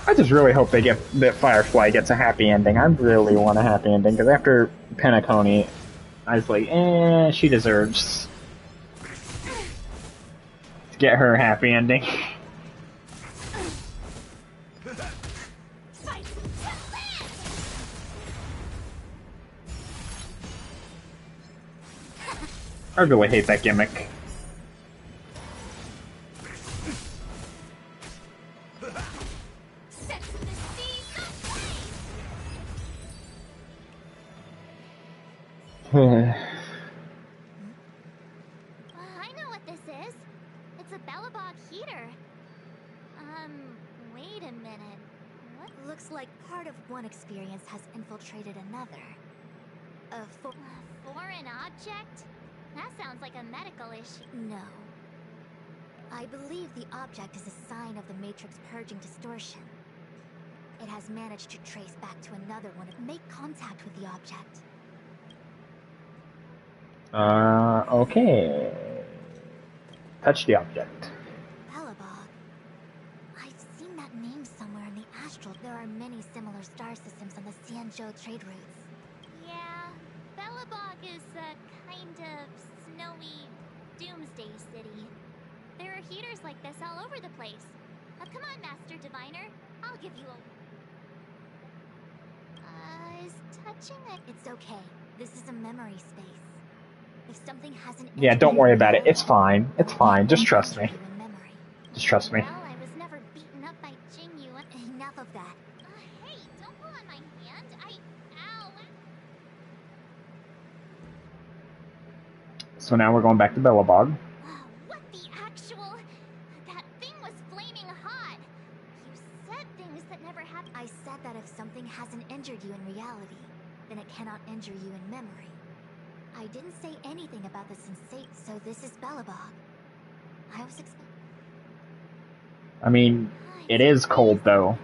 I just really hope that Firefly gets a happy ending. I really want a happy ending, because after Penacony, I was like, she deserves to get her happy ending. I really hate that gimmick. I know what this is. It's a Bellabog heater. Wait a minute. What? Looks like part of one experience has infiltrated another. A foreign object? That sounds like a medical issue. No. I believe the object is a sign of the Matrix purging distortion. It has managed to trace back to another one. Make contact with the object. Okay. Touch the object. Bellabog. I've seen that name somewhere in the astral. There are many similar star systems on the Xianzhou trade routes. Yeah, Bellabog is a kind of snowy doomsday city. There are heaters like this all over the place. Come on, Master Diviner. I'll give you a... is touching it? It's okay. This is a memory space. If something hasn't... Yeah, don't worry about it. It's fine. It's fine. Just trust me. Just trust me. Well, I was never beaten up by Jingyu. Enough of that. Hey, don't pull on my hand. Ow. So now we're going back to Bellabog. What the actual... That thing was flaming hot. You said things that never happened. I said that if something hasn't injured you in reality, then it cannot injure you in memory. I didn't say anything about the sensate, so this is Bellabog. I was I mean, it is cold though.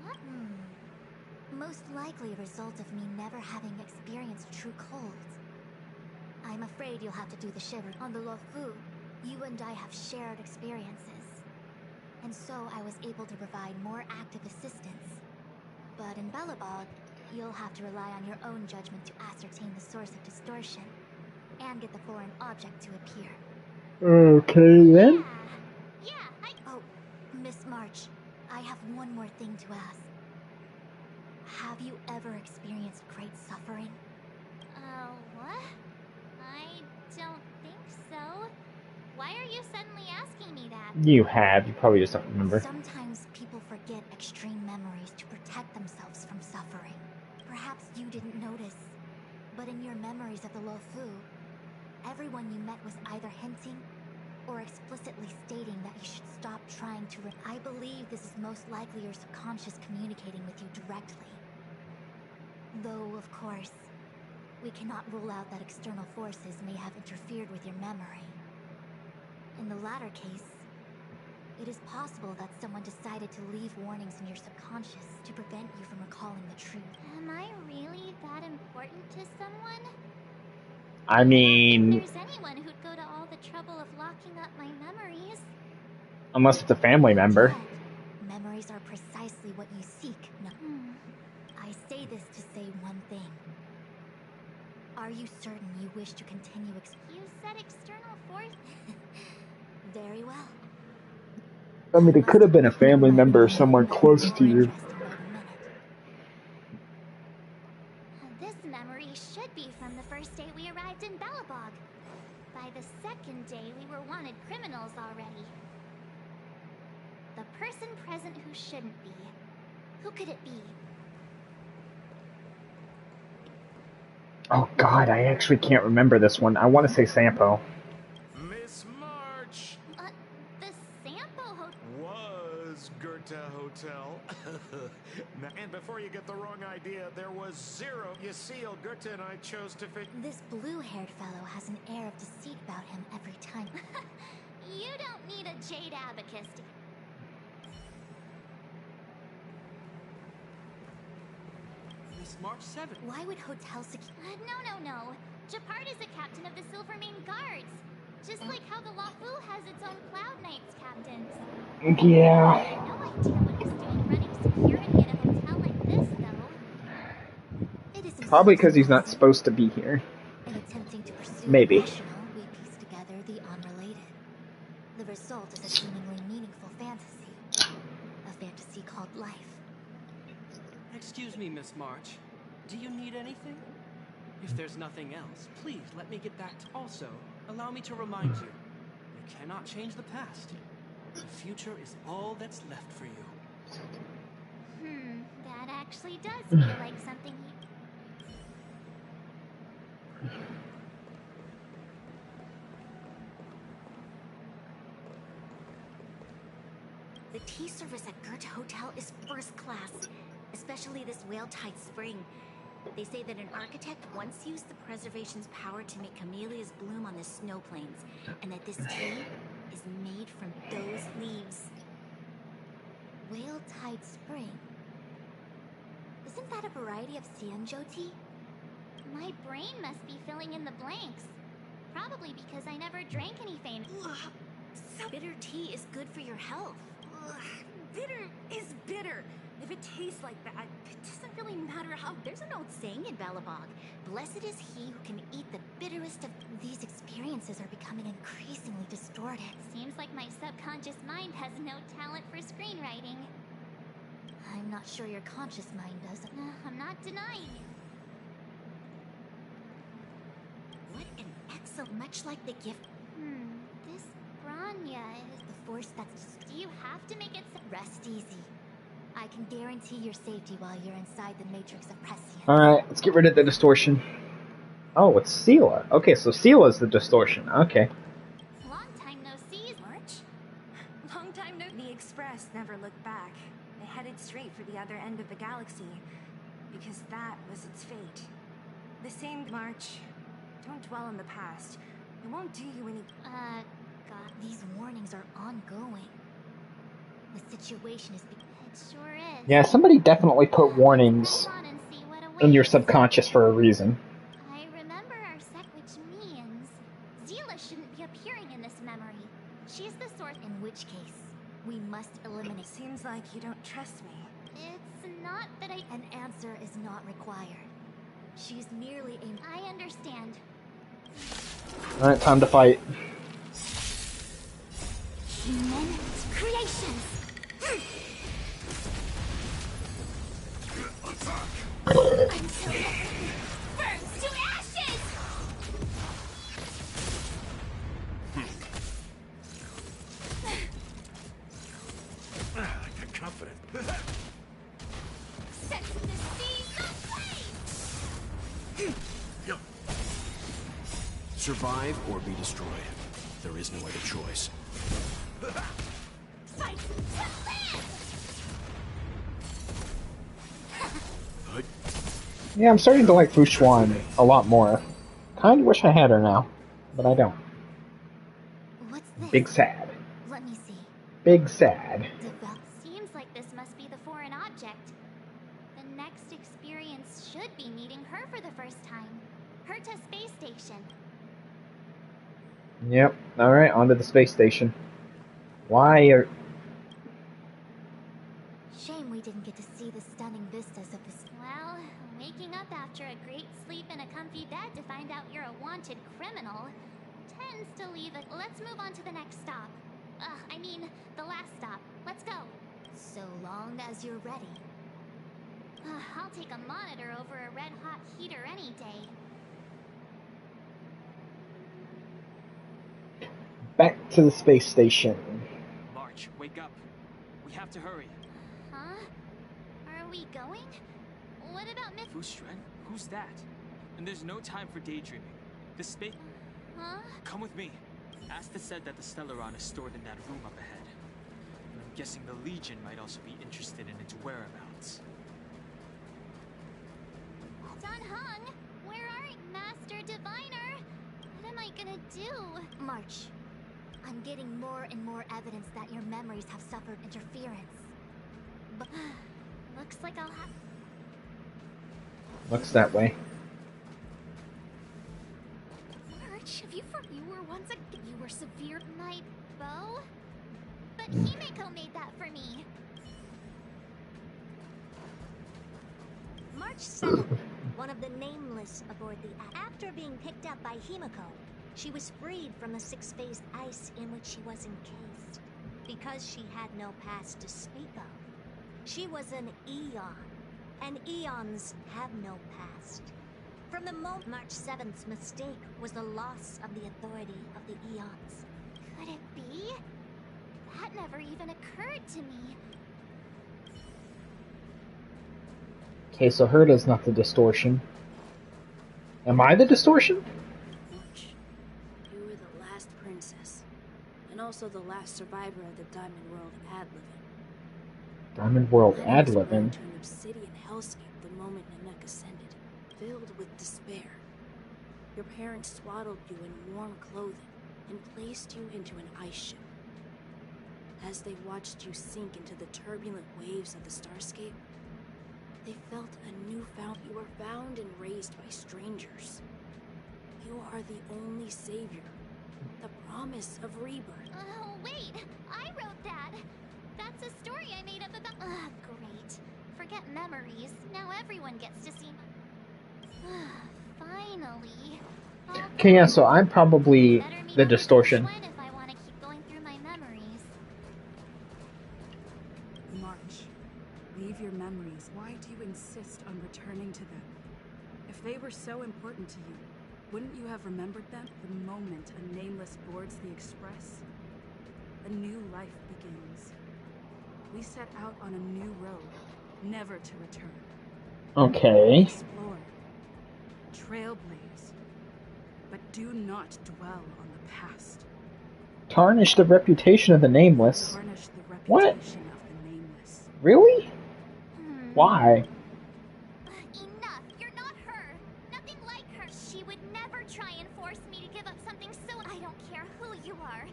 What? Most likely a result of me never having experienced true cold. I'm afraid you'll have to do the shiver. On the Luofu, you and I have shared experiences. And so I was able to provide more active assistance. But in Bellabog, you'll have to rely on your own judgment to ascertain the source of distortion, and get the foreign object to appear. Okay then. Oh, Miss March, I have one more thing to ask. Have you ever experienced great suffering? What? I don't think so. Why are you suddenly asking me that? You have. You probably just don't remember. Sometimes people forget extreme memories to protect themselves from suffering. Perhaps you didn't notice, but in your memories of the Luofu, everyone you met was either hinting or explicitly stating that you should stop trying to I believe this is most likely your subconscious communicating with you directly. Though, of course, we cannot rule out that external forces may have interfered with your memory. In the latter case, it is possible that someone decided to leave warnings in your subconscious to prevent you from recalling the truth. Am I really that important to someone? I mean, There's anyone who'd go to all the trouble of locking up my memories. unless it's a family member. Memories are precisely what you seek. No. I say this to say one thing. Are you certain you wish to continue You said external force? Very well. I mean, it could have been a family member or someone close to you. This memory should be from the first day we arrived in Belobog. By the second day, we were wanted criminals already. The person present who shouldn't be. Who could it be? Oh god, I actually can't remember this one. I want to say Sampo. Miss March! The Sampo Hotel? Was Goethe Hotel. And before you get the wrong idea, there was zero. You see, Goethe and I chose to fit. This blue-haired fellow has an air of deceit about him every time. You don't need a jade abacus to... Miss March 7th. Why would Hotel No. Japard is the captain of the Silvermane Guards. Just like how the Lafu has its own Cloud Knights captains. Yeah. I have no idea what he's doing running security at a hotel like this, though. It isn't Probably because he's not supposed to be here. in attempting to pursue Maybe. the rational, we piece together the unrelated. The result is a seemingly meaningful fantasy. A fantasy called life. Excuse me, Miss March. Do you need anything? If there's nothing else, please let me get back to... Also, allow me to remind you, you cannot change the past. The future is all that's left for you. That actually does feel like something The tea service at Goethe Hotel is first class, especially this whale-tide spring. They say that an architect once used the preservation's power to make camellias bloom on the snow plains, and that this tea is made from those leaves. Whale-tide spring. Isn't that a variety of Xianzhou tea? My brain must be filling in the blanks. Probably because I never drank any famous. Bitter tea is good for your health. Bitter is bitter. If it tastes like that, it doesn't really matter how. There's an old saying in Belobog. Blessed is he who can eat the bitterest of... These experiences are becoming increasingly distorted. Seems like my subconscious mind has no talent for screenwriting. I'm not sure your conscious mind does. I'm not denying it. What an excellent... Much like the gift... This Branya is... The force that's... Do you have to make it... Rest easy. I can guarantee your safety while you're inside the matrix of prescience. Alright, let's get rid of the distortion. Oh, it's Sela. Okay, so Sela's the distortion. Okay. Long time no see, March. Long time no... The Express never looked back. They headed straight for the other end of the galaxy, because that was its fate. The same March. Don't dwell on the past. It won't do you any... God, these warnings are ongoing. The situation is... It sure is. Yeah, somebody definitely put warnings in your subconscious for a reason. I remember our sec, which means... Zila shouldn't be appearing in this memory. She's the source... In which case, we must eliminate... Seems like you don't trust me. It's not that I... An answer is not required. She's merely a... I understand. Alright, time to fight. Human creations! Until burns to ashes! I got confident. Set the seas aflame! Survive or be destroyed. There is no other choice. Fight to live! Yeah, I'm starting to like Fu Xuan a lot more. Kinda wish I had her now, but I don't. What's this? Big sad. Let me see. Big sad. Seems like this must be the foreign object. The next experience should be meeting her for the first time. Herta space station. Yep. All right, onto the space station. Why are... Shame we didn't get to see the stunning vistas of this. Well, waking up after a great sleep in a comfy bed to find out you're a wanted criminal tends to leave it. Let's move on to the next stop. I mean, the last stop. Let's go. So long as you're ready. I'll take a monitor over a red-hot heater any day. Back to the space station. March, wake up. We have to hurry. Huh? Are we going? What about Miss... Fustren? Who's that? And there's no time for daydreaming. The space... Huh? Come with me. Asta said that the Stellaron is stored in that room up ahead. And I'm guessing the Legion might also be interested in its whereabouts. Don Hung, where are you? Master Diviner? What am I gonna do? March. I'm getting more and more evidence that your memories have suffered interference. But looks like I'll have... Looks that way. March, you were once a... You were severe... My bow? But Himeko made that for me. March 7th, one of the nameless aboard the... After being picked up by Himeko, she was freed from the six-phase ice in which she was encased. Because she had no past to speak of. She was an Eon, and Eons have no past. From the moment March 7th's mistake was the loss of the authority of the Eons. Could it be? That never even occurred to me. Okay, so Herta's not the distortion. Am I the distortion? You were the last princess, and also the last survivor of the Diamond World ad-living. Diamond World ad-living? To an obsidian hellscape the moment Namek ascended, filled with despair. Your parents swaddled you in warm clothing and placed you into an ice ship. As they watched you sink into the turbulent waves of the starscape, they felt a newfound... You were found and raised by strangers. You are the only savior. The promise of rebirth. Oh, wait! I wrote that! That's a story I made up about... great. Forget memories. Now everyone gets to see... Finally. Okay, yeah, so I'm probably the distortion. If I want to keep going through my memories. March, leave your memories. Why do you insist on returning to them? If they were so important to you, wouldn't you have remembered them the moment a nameless boards the Express? A new life begins. We set out on a new road, never to return. Okay. Explore. Trailblaze. But do not dwell on the past. Tarnish the reputation of the Nameless. Tarnish the reputation What? of the Nameless. Really? Why? Enough! You're not her! Nothing like her! She would never try and force me to give up something so... I don't care who you are.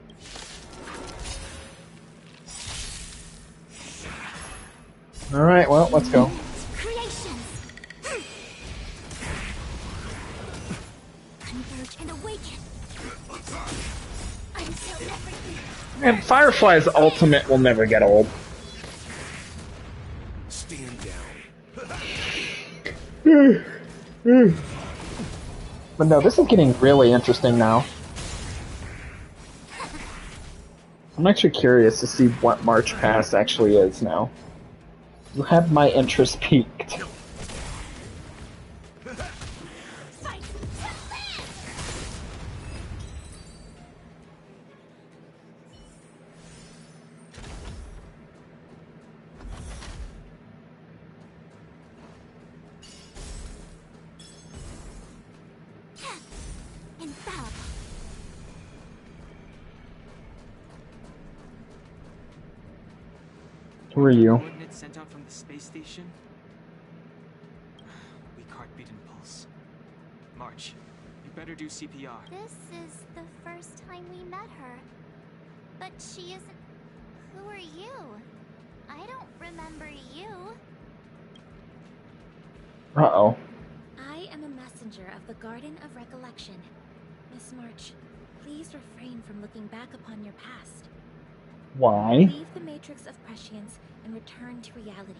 Alright, well, let's go. Creations! Converge and awaken! Until everything... And Firefly's ultimate will never get old. Stand But no, this is getting really interesting now. I'm actually curious to see what March Past actually is now. You have my interest peaked. Infallible. Who are you? Coordinates sent out from the space station? Weak heartbeat and pulse. March, you better do CPR. This is the first time we met her. But she isn't... Who are you? I don't remember you. Uh-oh. I am a messenger messenger of the Garden of Recollection. Miss March, please refrain from looking back upon your past. Why? Leave the matrix of prescience and return to reality.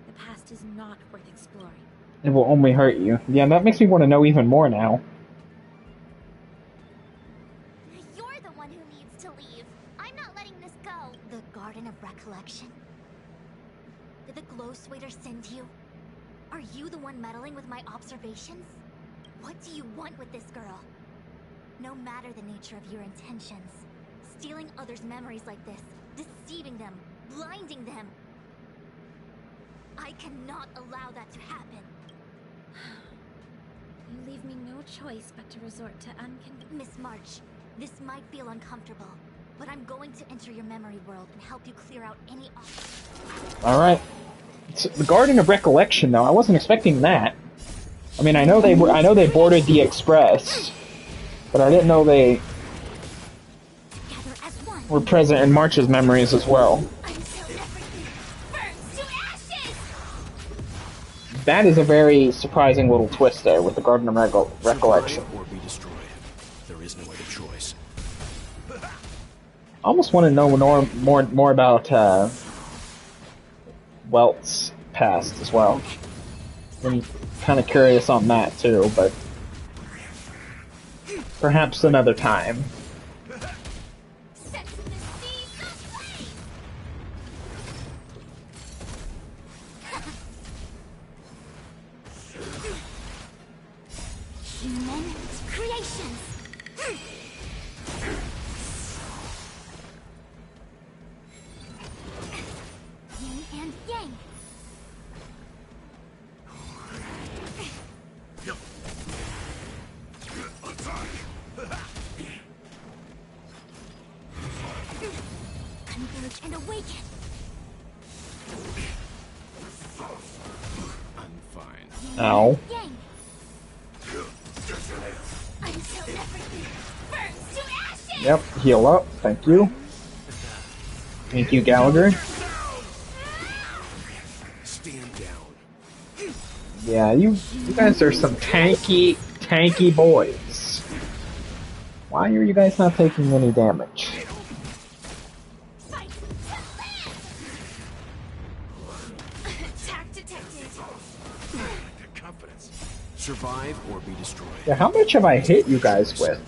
The past is not worth exploring. It will only hurt you. Yeah, that makes me want to know even more now. You're the one who needs to leave. I'm not letting this go. The Garden of Recollection? Did the glow swader send you? Are you the one meddling with my observations? What do you want with this girl? No matter the nature of your intentions, stealing others' memories like this, deceiving them, blinding them, I cannot allow that to happen. You leave me no choice but to resort to Miss March, this might feel uncomfortable, but I'm going to enter your memory world and help you clear out any obstacles. Alright. The Garden of Recollection, though, I wasn't expecting that. I mean, I know they boarded the express, but I didn't know they were present in March's memories as well. That is a very surprising little twist there with the Garden of Recollection. Or be destroyed. There is no other choice. I almost want to know more about Welt's past as well. I'm kind of curious on that too, but perhaps another time. Human creations. Yin and yang. Converge and awaken. I'm fine. Ow. Yang. Until everything burns to ashes. Yep, heal up. Thank you. Thank you, Gallagher. Stand down. Yeah, you guys are some tanky boys. Why are you guys not taking any damage? Attack detected. Confidence. Survive or be destroyed. Yeah, how much have I hit you guys with?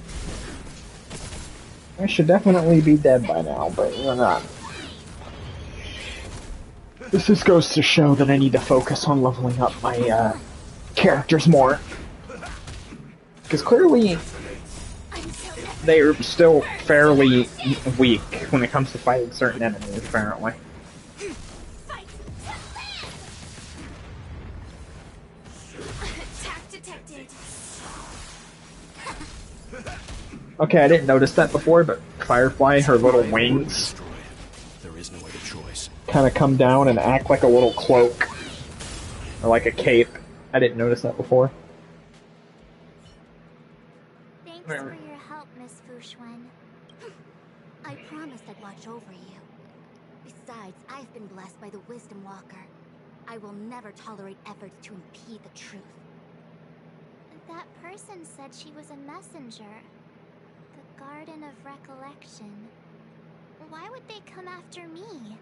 I should definitely be dead by now, but you're not. This just goes to show that I need to focus on leveling up my characters more. Because clearly, they're still fairly weak when it comes to fighting certain enemies, apparently. Attack detected. Okay, I didn't notice that before, but Firefly, her little wings, There is no other choice. kind of come down and act like a little cloak. Or like a cape. I didn't notice that before. Thanks for your help, Miss Fushuen. I promised I'd watch over you. Besides, I've been blessed by the Wisdom Walker. I will never tolerate efforts to impede the truth. That person said she was a messenger. The Garden of Recollection. Why would they come after me?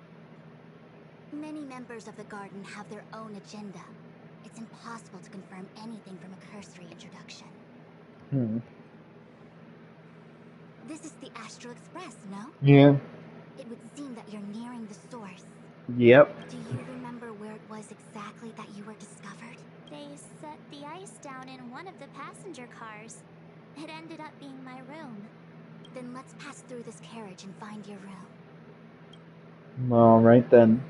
Many members of the Garden have their own agenda. It's impossible to confirm anything from a cursory introduction. This is the Astral Express, no? Yeah. It would seem that you're nearing the source. Yep. Do you remember where it was exactly that you were discovered? They set the ice down in one of the passenger cars. It ended up being my room. Then let's pass through this carriage and find your room. Alright then.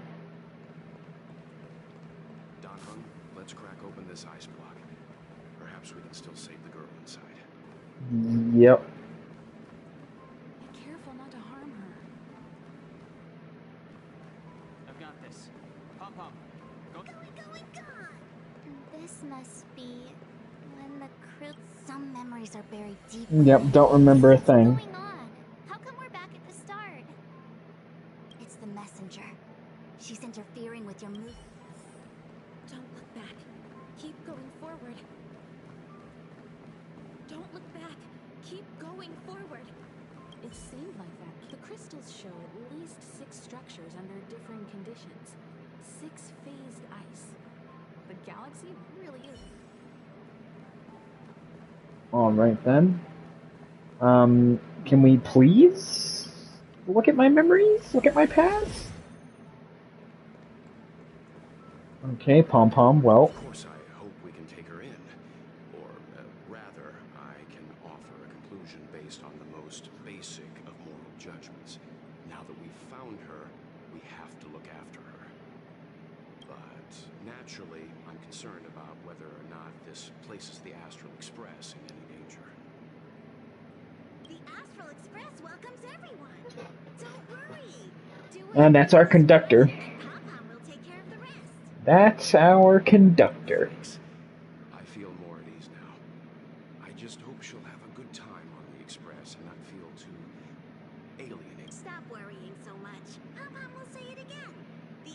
Danfeng, let's crack open this ice block. Perhaps we can still save the girl inside. Yep. Be careful not to harm her. I've got this. Pom-pom, go. This must be when the crew... Some memories are buried deep. Yep, don't remember a thing. What's going on? How come we're back at the start? It's the messenger. She's interfering with your move. Don't look back. Keep going forward. Don't look back. Keep going forward. It seemed like that. The crystals show at least 6 structures under differing conditions. 6 phased ice. The galaxy really is. Alright then. Can we please look at my memories? Look at my past? Okay, Pom-Pom, well. Of course, I hope we can take her in. Or, rather, I can offer a conclusion based on the most basic of moral judgments. Now that we've found her, we have to look after her. But, naturally, I'm concerned about whether or not this places the Astral Express in any danger. The Astral Express welcomes everyone. Don't worry. And that's our conductor. That's our conductor. I feel more at ease now. I just hope she'll have a good time on the Express and not feel too alienated. Stop worrying so much. Pom-Pom will say it again. The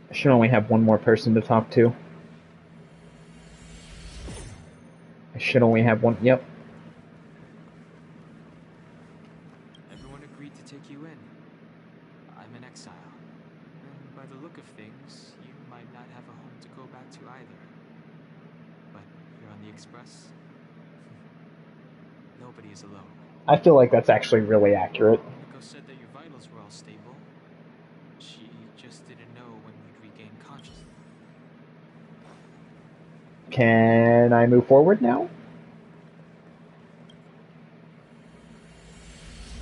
I should only have one more person to talk to. I should only have one. Yep. Everyone agreed to take you in. I'm in exile. And by the look of things, you might not have a home to go back to either. But you're on the Express. Nobody is alone. I feel like that's actually really accurate. Nico said that your vitals were all stable. She just didn't know when we'd regain consciousness. Can I move forward now?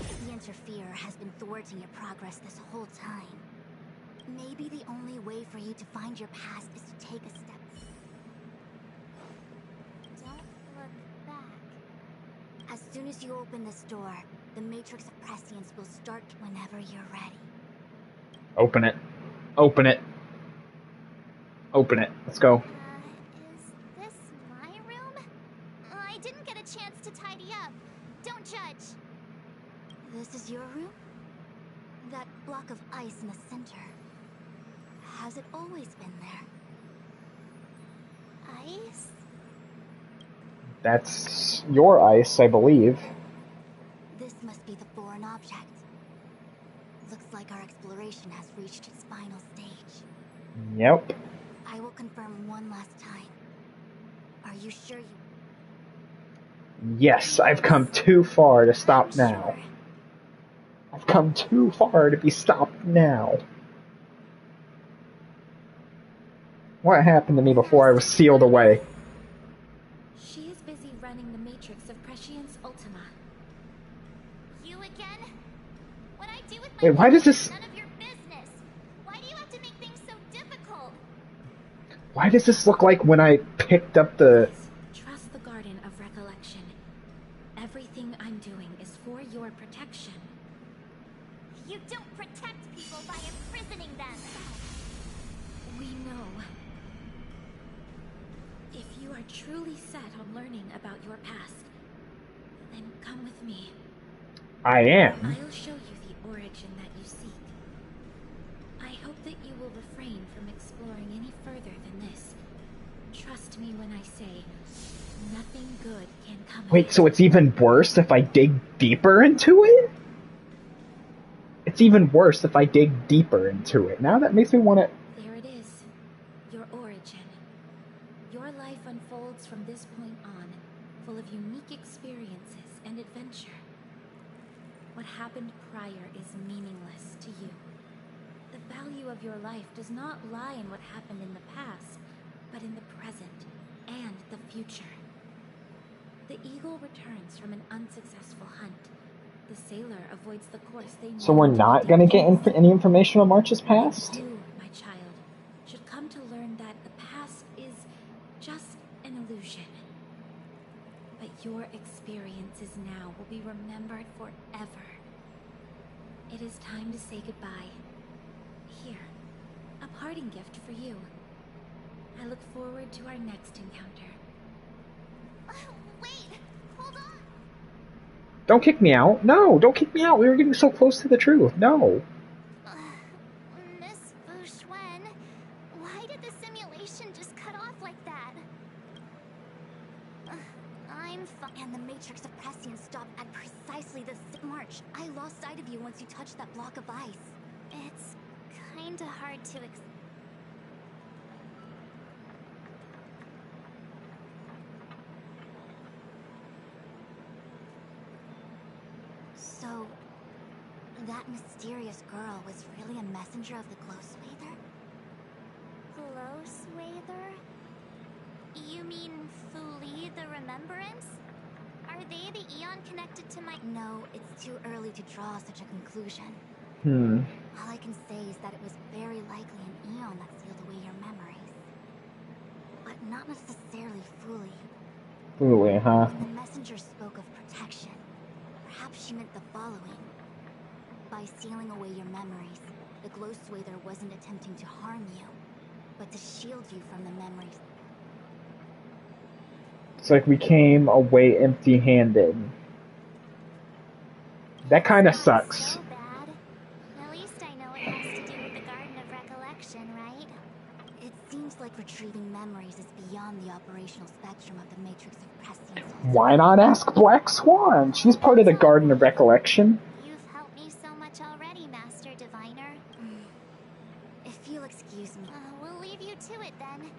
The Interferer has been thwarting your progress this whole time. Maybe the only way for you to find your past is to take a step. Don't look back. As soon as you open this door, the Matrix of Prescience will start whenever you're ready. Open it. Open it. Open it. Let's go. Is this my room? I didn't get a chance to tidy up. Don't judge. This is your room? That block of ice in the center. Has it always been there? Ice? That's your ice, I believe. This must be the foreign object. Looks like our exploration has reached its final stage. Yep. I will confirm one last time. Are you sure you... Yes, I've come too far to stop now. I've come too far to be stopped now. What happened to me before I was sealed away? She is busy running the Matrix of Prescience Ultima. You again? What I do with my Wait, why does this... none of your business. Why do you have to make things so difficult? Why does this look like when I picked up the... Trust the Garden of Recollection. Everything I'm doing is for your protection. You don't protect people by imprisoning them. We know. If you are truly set on learning about your past, then come with me. I am. I'll show you the origin that you seek. I hope that you will refrain from exploring any further than this. Trust me when I say, nothing good can come of Wait, it. so it's even worse if I dig deeper into it? It's even worse if I dig deeper into it. Now that makes me want to... There it is. Your origin. Your life unfolds from this point on, full of unique experiences and adventure. What happened prior is meaningless to you. The value of your life does not lie in what happened in the past, but in the present and the future. The eagle returns from an unsuccessful hunt. The sailor avoids the course they So we're not going to get any information on March's past? You, my child, should come to learn that the past is just an illusion. But your experiences now will be remembered forever. It is time to say goodbye. Here, a parting gift for you. I look forward to our next encounter. Wait! Hold on! Don't kick me out. No, don't kick me out. We were getting so close to the truth. No. Miss Fu Xuan, why did And the Matrix of Prescience stopped at precisely the March. I lost sight of you once you touched that block of ice. It's kinda hard to So, that mysterious girl was really a messenger of the Glow Swather? Glow Swather? You mean Fuli the Remembrance? Are they the Eon connected to my— No, it's too early to draw such a conclusion. All I can say is that it was very likely an Eon that sealed away your memories. But not necessarily Fuli. Fuli, huh? When the messenger spoke of protection, perhaps she meant the following. By sealing away your memories, the Glow Swather wasn't attempting to harm you, but to shield you from the memories. It's like we came away empty-handed. That kind of sucks. So bad. At least I know it has to do with the Garden of Recollection, right? It seems like retrieving memories is beyond the operational spectrum of the Matrix of Prescience. Why not ask Black Swan? She's part of the Garden of Recollection. You've helped me so much already, Master Diviner. If you'll excuse me. We'll leave you to it then.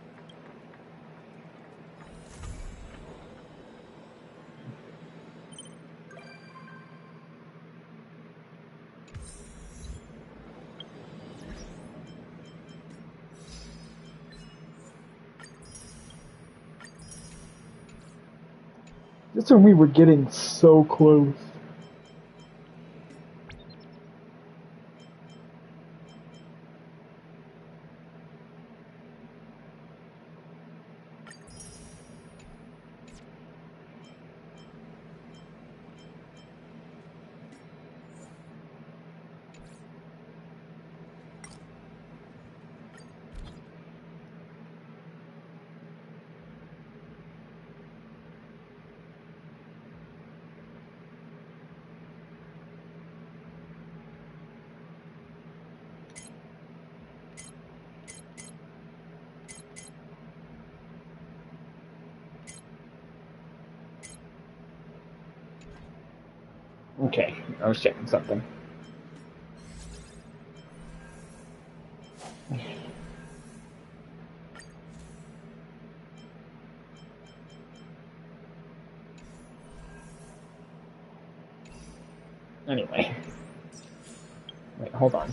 That's when we were getting so close. Okay, I was checking something. Anyway. Wait, hold on.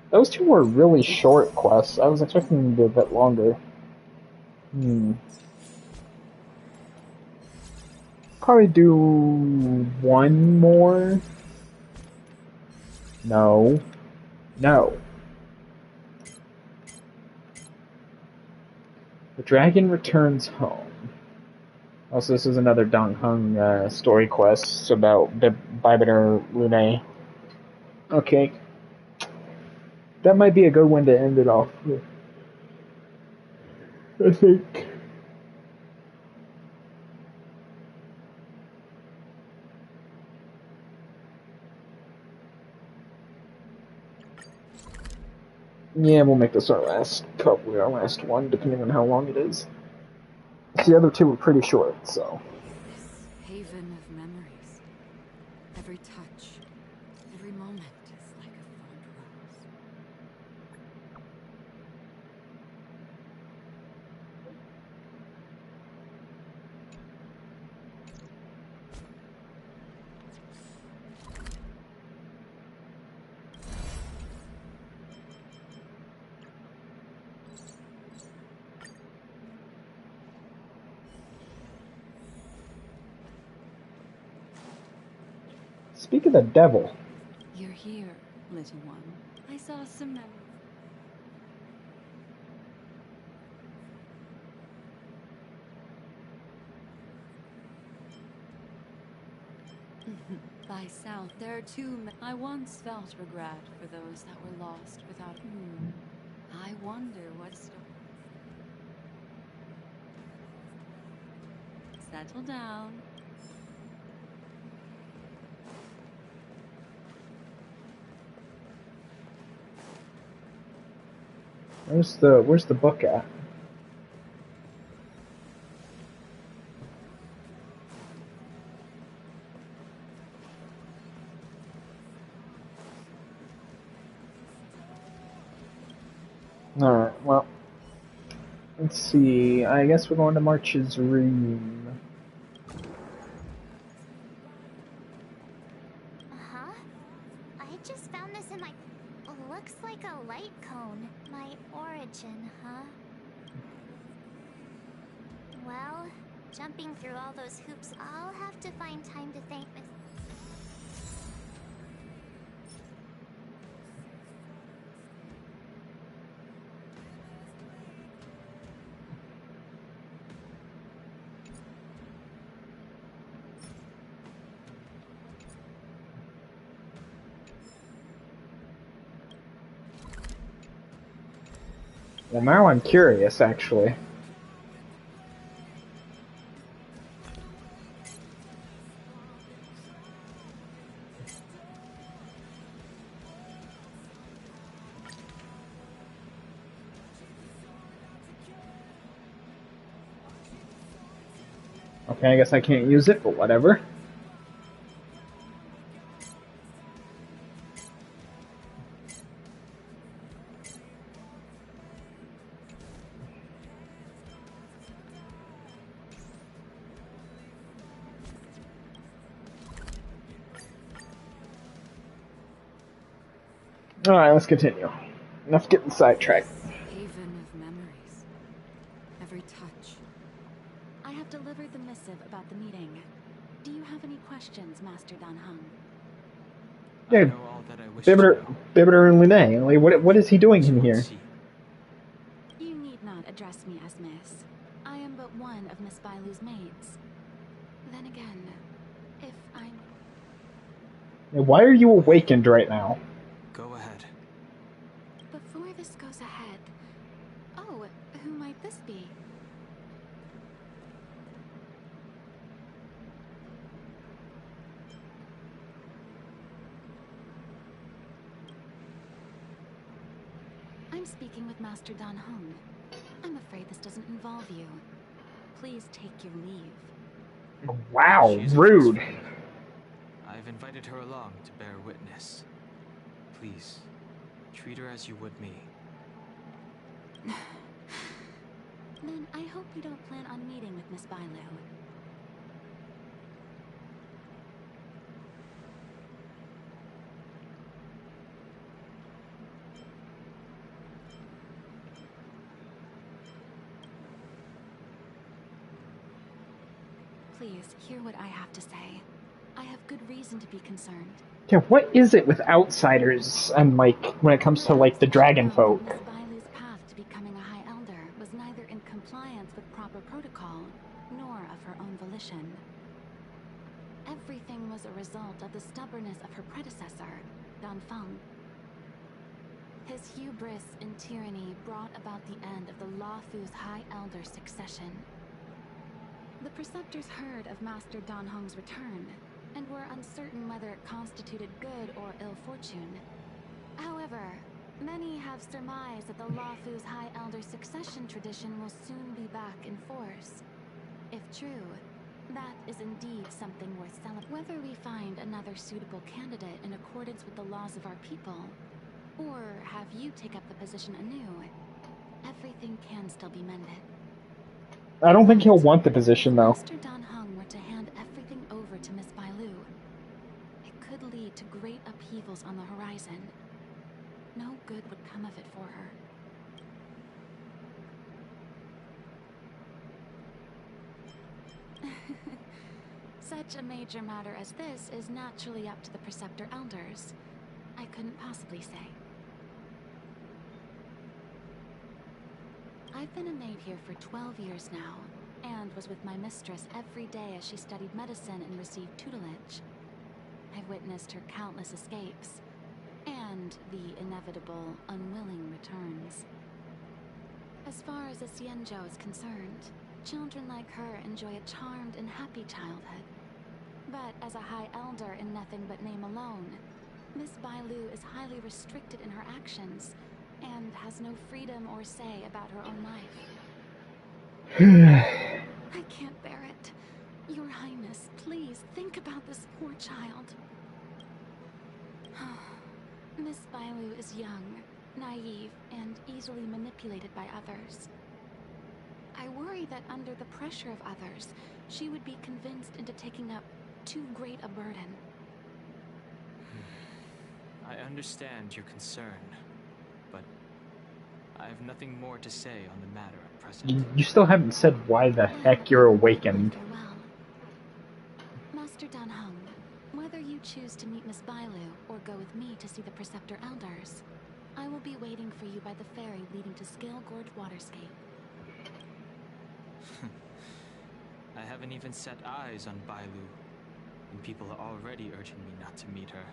Those two were really short quests. I was expecting them to be a bit longer. Probably do one more. No. No. The dragon returns home. Also, this is another Dong Hung story quest about Bibiter Lune. Okay. That might be a good one to end it off with. I think. Yeah, we'll make this our last one, depending on how long it is. The other two were pretty short, so. This haven of memories. Every touch, every moment is like a fond rose. Speak of the devil. You're here, little one. I saw some memories. By south, there are two. I once felt regret for those that were lost without. I wonder what's. Settle down. Where's the book at? Alright, well, let's see. I guess we're going to March's room. Uh-huh. I just found this in my... Looks like a light cone. My origin, huh? Well, jumping through all those hoops, I'll have to find time to thank Miss... Well, now I'm curious, actually. Okay, I guess I can't use it, but whatever. Alright, let's continue. Enough getting sidetracked. Haven of memories. Every touch. I have delivered the missive about the meeting. Do you have any questions, Master Dan Heng? Yeah, Bibiter and Lene. Like, what is he doing in here? You need not address me as Miss. I am but one of Miss Bailu's maids. Then again, if I'm... Why are you awakened right now? Go ahead. Before this goes ahead... Oh, who might this be? I'm speaking with Master Dan Heng. I'm afraid this doesn't involve you. Please take your leave. Wow, rude. I've invited her along to bear witness. Please, treat her as you would me. Then I hope you don't plan on meeting with Miss Bailu. Please, hear what I have to say. I have good reason to be concerned. Yeah, what is it with outsiders and, like, when it comes to, like, the dragon folk? Miss Bailu's path to becoming a High Elder was neither in compliance with proper protocol, nor of her own volition. Everything was a result of the stubbornness of her predecessor, Dan Feng. His hubris and tyranny brought about the end of the Luofu's High Elder succession. The Preceptors heard of Master Dan Heng's return, and were uncertain whether it constituted good or ill fortune. However, many have surmised that the Luofu's High Elder succession tradition will soon be back in force. If true, that is indeed something worth celebrating. Whether we find another suitable candidate in accordance with the laws of our people, or have you take up the position anew, everything can still be mended. I don't think he'll want the position, though. If Master Dan Heng were to hand everything over to Miss Bailu, it could lead to great upheavals on the horizon. No good would come of it for her. Such a major matter as this is naturally up to the Preceptor Elders. I couldn't possibly say. I've been a maid here for 12 years now, and was with my mistress every day as she studied medicine and received tutelage. I've witnessed her countless escapes, and the inevitable, unwilling returns. As far as a Xianzhou is concerned, children like her enjoy a charmed and happy childhood. But as a High Elder in nothing but name alone, Miss Bailu is highly restricted in her actions, and has no freedom or say about her own life. I can't bear it. Your Highness, please think about this poor child. Miss Bailu is young, naive, and easily manipulated by others. I worry that under the pressure of others, she would be convinced into taking up too great a burden. I understand your concern, but I have nothing more to say on the matter at present. You still haven't said why the heck you're awakened. Master Dan Heng, whether you choose to meet Miss Bailu or go with me to see the Preceptor Elders, I will be waiting for you by the ferry leading to Scale Gorge Waterscape. I haven't even set eyes on Bailu, and people are already urging me not to meet her.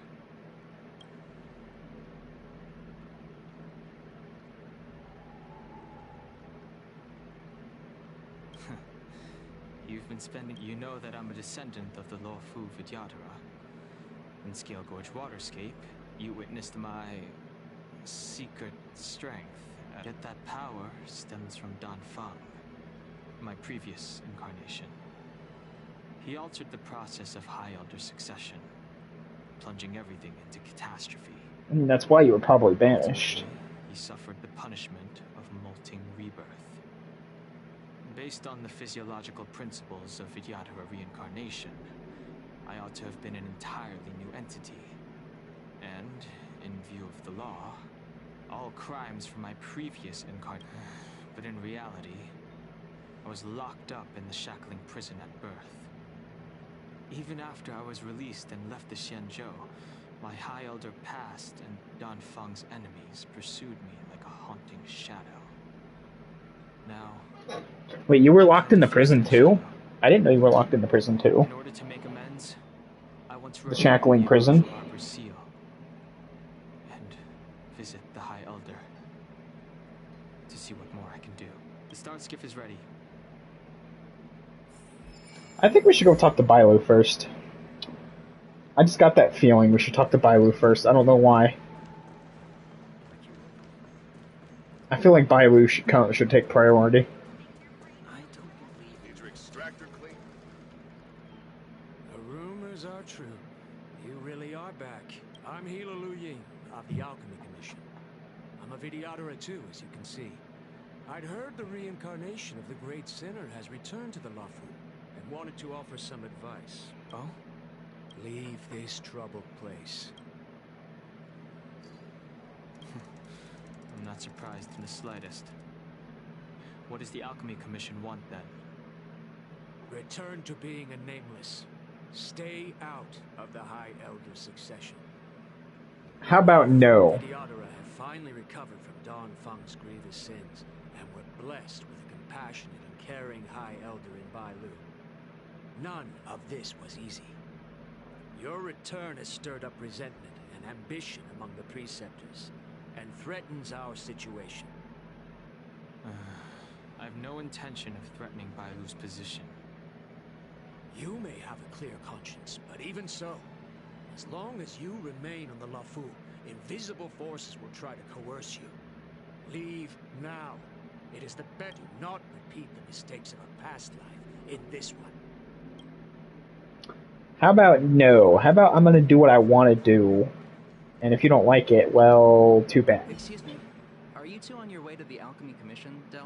You've been spending... You know that I'm a descendant of the Lawfu Vidyadhara. In Scale Gorge Waterscape, you witnessed my... secret strength. Yet that power stems from Dan Feng, my previous incarnation. He altered the process of High Elder succession, plunging everything into catastrophe. And that's why you were probably banished. He suffered the punishment of molting rebirth. Based on the physiological principles of Vidyadhara reincarnation, I ought to have been an entirely new entity. And, in view of the law, all crimes from my previous incarnation. But in reality, I was locked up in the shackling prison at birth. Even after I was released and left the Xianzhou, my High Elder past and Dan Feng's enemies pursued me like a haunting shadow. Now... Wait, you were locked in the prison too? I didn't know you were locked in the prison too. In order to make amends, I want to the shackling prison. Seal and visit the High Elder to see what more I can do. The start skiff is ready. I think we should go talk to Bailu first. I just got that feeling we should talk to Bailu first. I don't know why. I feel like Bailu should take priority. Need your extractor clean? The rumors are true. You really are back. I'm Hila Lu Ying of the Alchemy Commission. I'm a Vidyadhara too, as you can see. I'd heard the reincarnation of the Great Sinner has returned to the Lawfu and wanted to offer some advice. Oh? Leave this troubled place. I'm not surprised in the slightest. What does the Alchemy Commission want then? Return to being a nameless. Stay out of the High Elder succession. How about no? Vidyadhara have finally recovered from Dan Feng's grievous sins, and were blessed with a compassionate and caring High Elder in Bailu. None of this was easy. Your return has stirred up resentment and ambition among the Preceptors, and threatens our situation. I've no intention of threatening Bailu's position. You may have a clear conscience, but even so, as long as you remain on the Lawfu, invisible forces will try to coerce you. Leave now. It is the better to not repeat the mistakes of a past life in this one. How about no? How about I'm gonna do what I want to do, and if you don't like it, well, too bad. Excuse me, are you two on your way to the Alchemy Commission, Delph?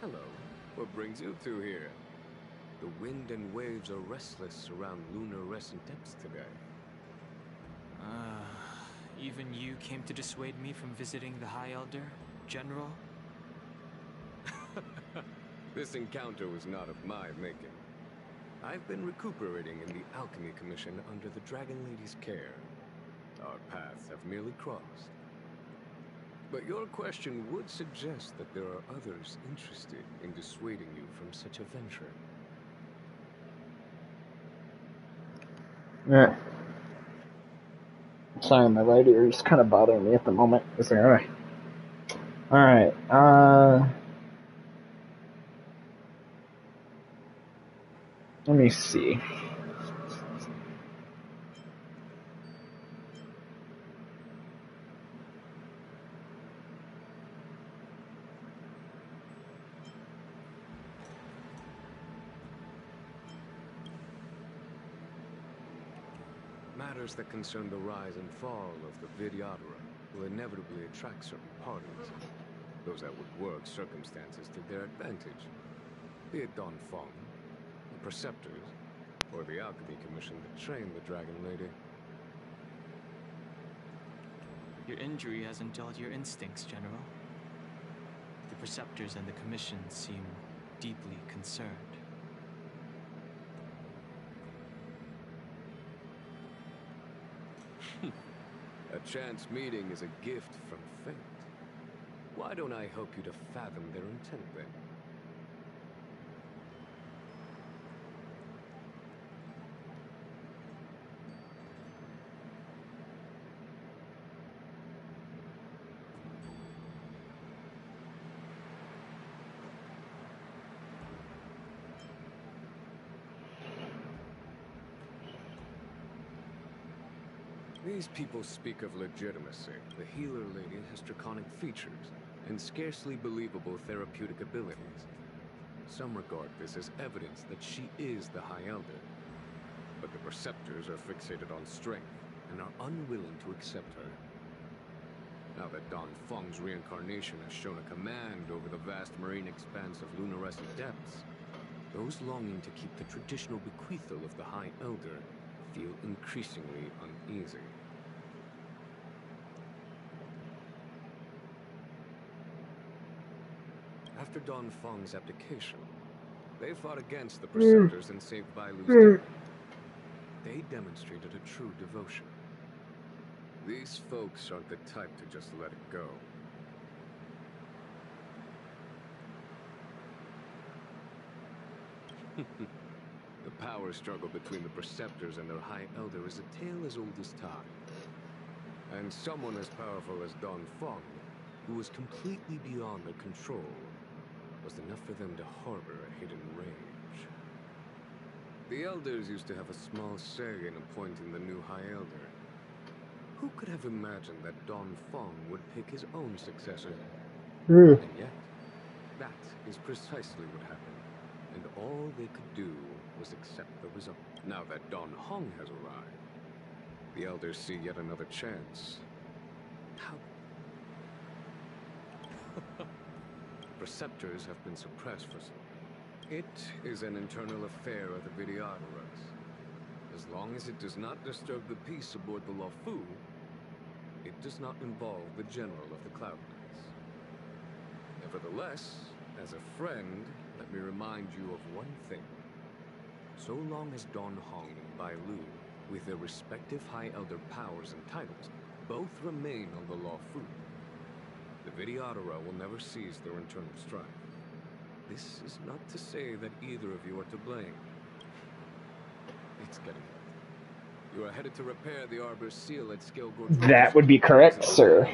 Hello. What brings you two here? The wind and waves are restless around lunar-rescent depths today. Even you came to dissuade me from visiting the High Elder, General? This encounter was not of my making. I've been recuperating in the Alchemy Commission under the Dragon Lady's care. Our paths have merely crossed. But your question would suggest that there are others interested in dissuading you from such a venture. Yeah. Sorry, my right ear is kind of bothering me at the moment. It's like, alright, let me see. Matters that concern the rise and fall of the Vidyadhara will inevitably attract certain parties. Those that would work circumstances to their advantage. Be it Don Fong, the Preceptors, or the Alchemy Commission that trained the Dragon Lady. Your injury hasn't dulled your instincts, General. The Preceptors and the Commission seem deeply concerned. A chance meeting is a gift from fate. Why don't I help you to fathom their intent then? These people speak of legitimacy. The healer lady has draconic features and scarcely believable therapeutic abilities. Some regard this as evidence that she is the High Elder. But the Preceptors are fixated on strength and are unwilling to accept her. Now that Don Fong's reincarnation has shown a command over the vast marine expanse of lunarescent depths, those longing to keep the traditional bequeathal of the High Elder feel increasingly uneasy. After Don Fong's abdication, they fought against the Preceptors and saved Bailu's day. They demonstrated a true devotion. These folks aren't the type to just let it go. The power struggle between the Preceptors and their High Elder is a tale as old as time. And someone as powerful as Don Fong, who was completely beyond their control, was enough for them to harbor a hidden rage. The Elders used to have a small say in appointing the new High Elder. Who could have imagined that Don Fong would pick his own successor? And yet, that is precisely what happened, and all they could do was accept the result. Now that Don Hong has arrived, the Elders see yet another chance. How? Preceptors have been suppressed for some. It is an internal affair of the Vidyadharas. As long as it does not disturb the peace aboard the Luofu, it does not involve the General of the Cloud Knights. Nevertheless, as a friend, let me remind you of one thing. So long as Don Hong and Bai Lu, with their respective High Elder powers and titles, both remain on the Luofu, the Vidyadhara will never cease their internal strife. This is not to say that either of you are to blame. It's getting late. You are headed to repair the Arbor's seal at Scale Gorge. That would be correct, sir.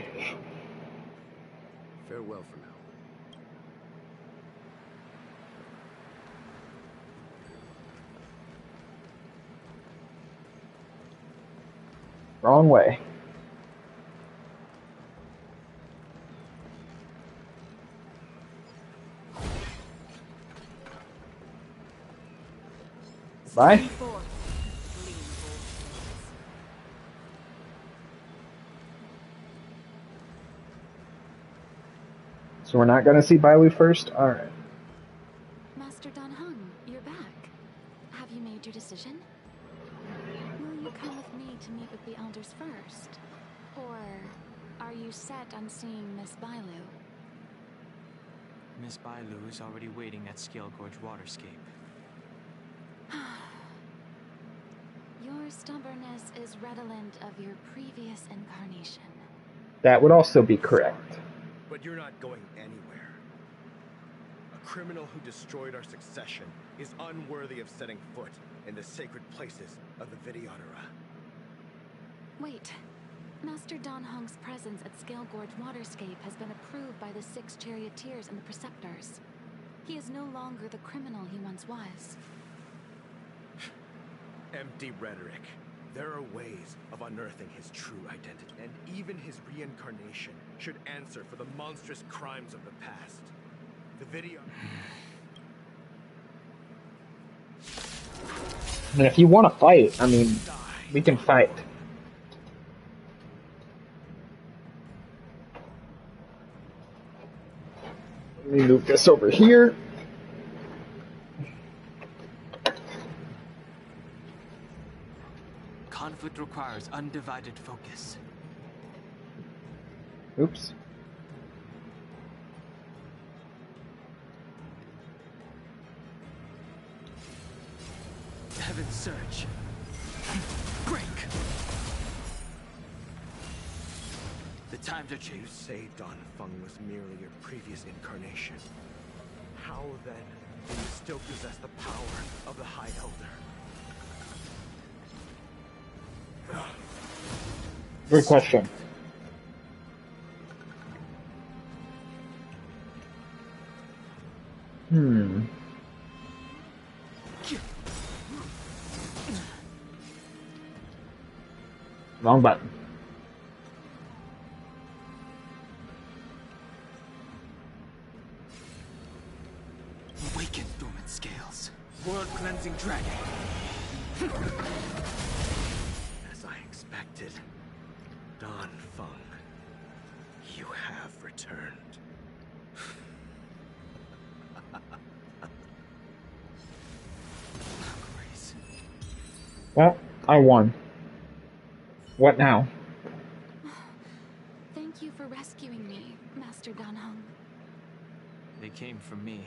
Farewell for now. Wrong way. Bye. So we're not going to see Bailu first? Alright. Master Don Hung, you're back. Have you made your decision? Will you come with me to meet with the elders first? Or are you set on seeing Miss Bailu? Miss Bailu is already waiting at Scale Gorge Waterscape. Your stubbornness is redolent of your previous incarnation. That would also be correct. But you're not going anywhere. A criminal who destroyed our succession is unworthy of setting foot in the sacred places of the Vidyadhara. Wait. Master Don Hong's presence at Scale Gorge Waterscape has been approved by the 6 Charioteers and the Preceptors. He is no longer the criminal he once was. Empty rhetoric. There are ways of unearthing his true identity, and even his reincarnation should answer for the monstrous crimes of the past. The video... And if you want to fight, I mean, We can fight. Let me move this over here. Conflict requires undivided focus. Oops. Heaven surge. Break. The times are changed. You say Don Feng was merely your previous incarnation. How then do you still possess the power of the High Elder? Good question. Wrong button. Awaken dormant scales. World cleansing dragon. As I expected, Don Feng, you have returned. Well, I won. What now? Thank you for rescuing me, Master Dan Heng. They came for me.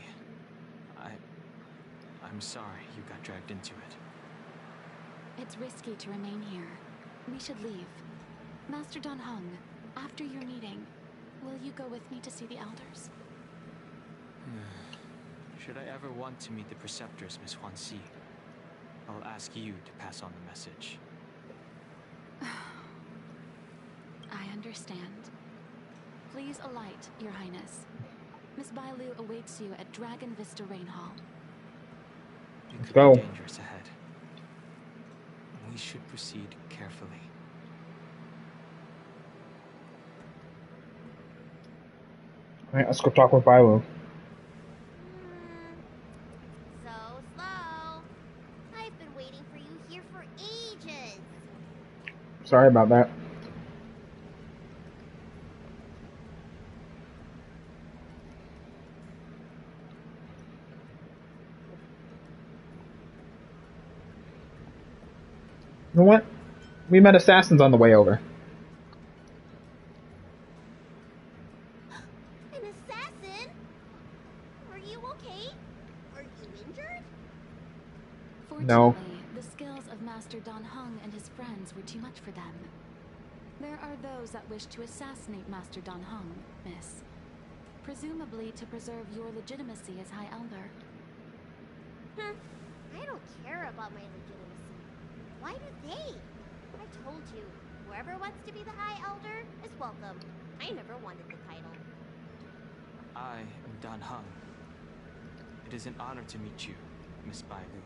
I'm sorry you got dragged into it. It's risky to remain here. We should leave. Master Dan Heng, after your meeting, will you go with me to see the elders? Should I ever want to meet the preceptors, Miss Huan Si, I'll ask you to pass on the message. I understand. Please alight, Your Highness. Miss Bailu awaits you at Dragon Vista Rain Hall. It could Go. be dangerous ahead. We should proceed carefully. Alright, let's go talk with Bailu. So slow. I've been waiting for you here for ages. Sorry about that. You know what? We met assassins on the way over. An assassin? Are you okay? Are you injured? No. Fortunately, the skills of Master Dan Heng and his friends were too much for them. There are those that wish to assassinate Master Dan Heng, Miss. Presumably to preserve your legitimacy as High Elder. I don't care about my legitimacy. Why do they? I told you, whoever wants to be the High Elder is welcome. I never wanted the title. I am Dan Heng. It is an honor to meet you, Miss Bailu.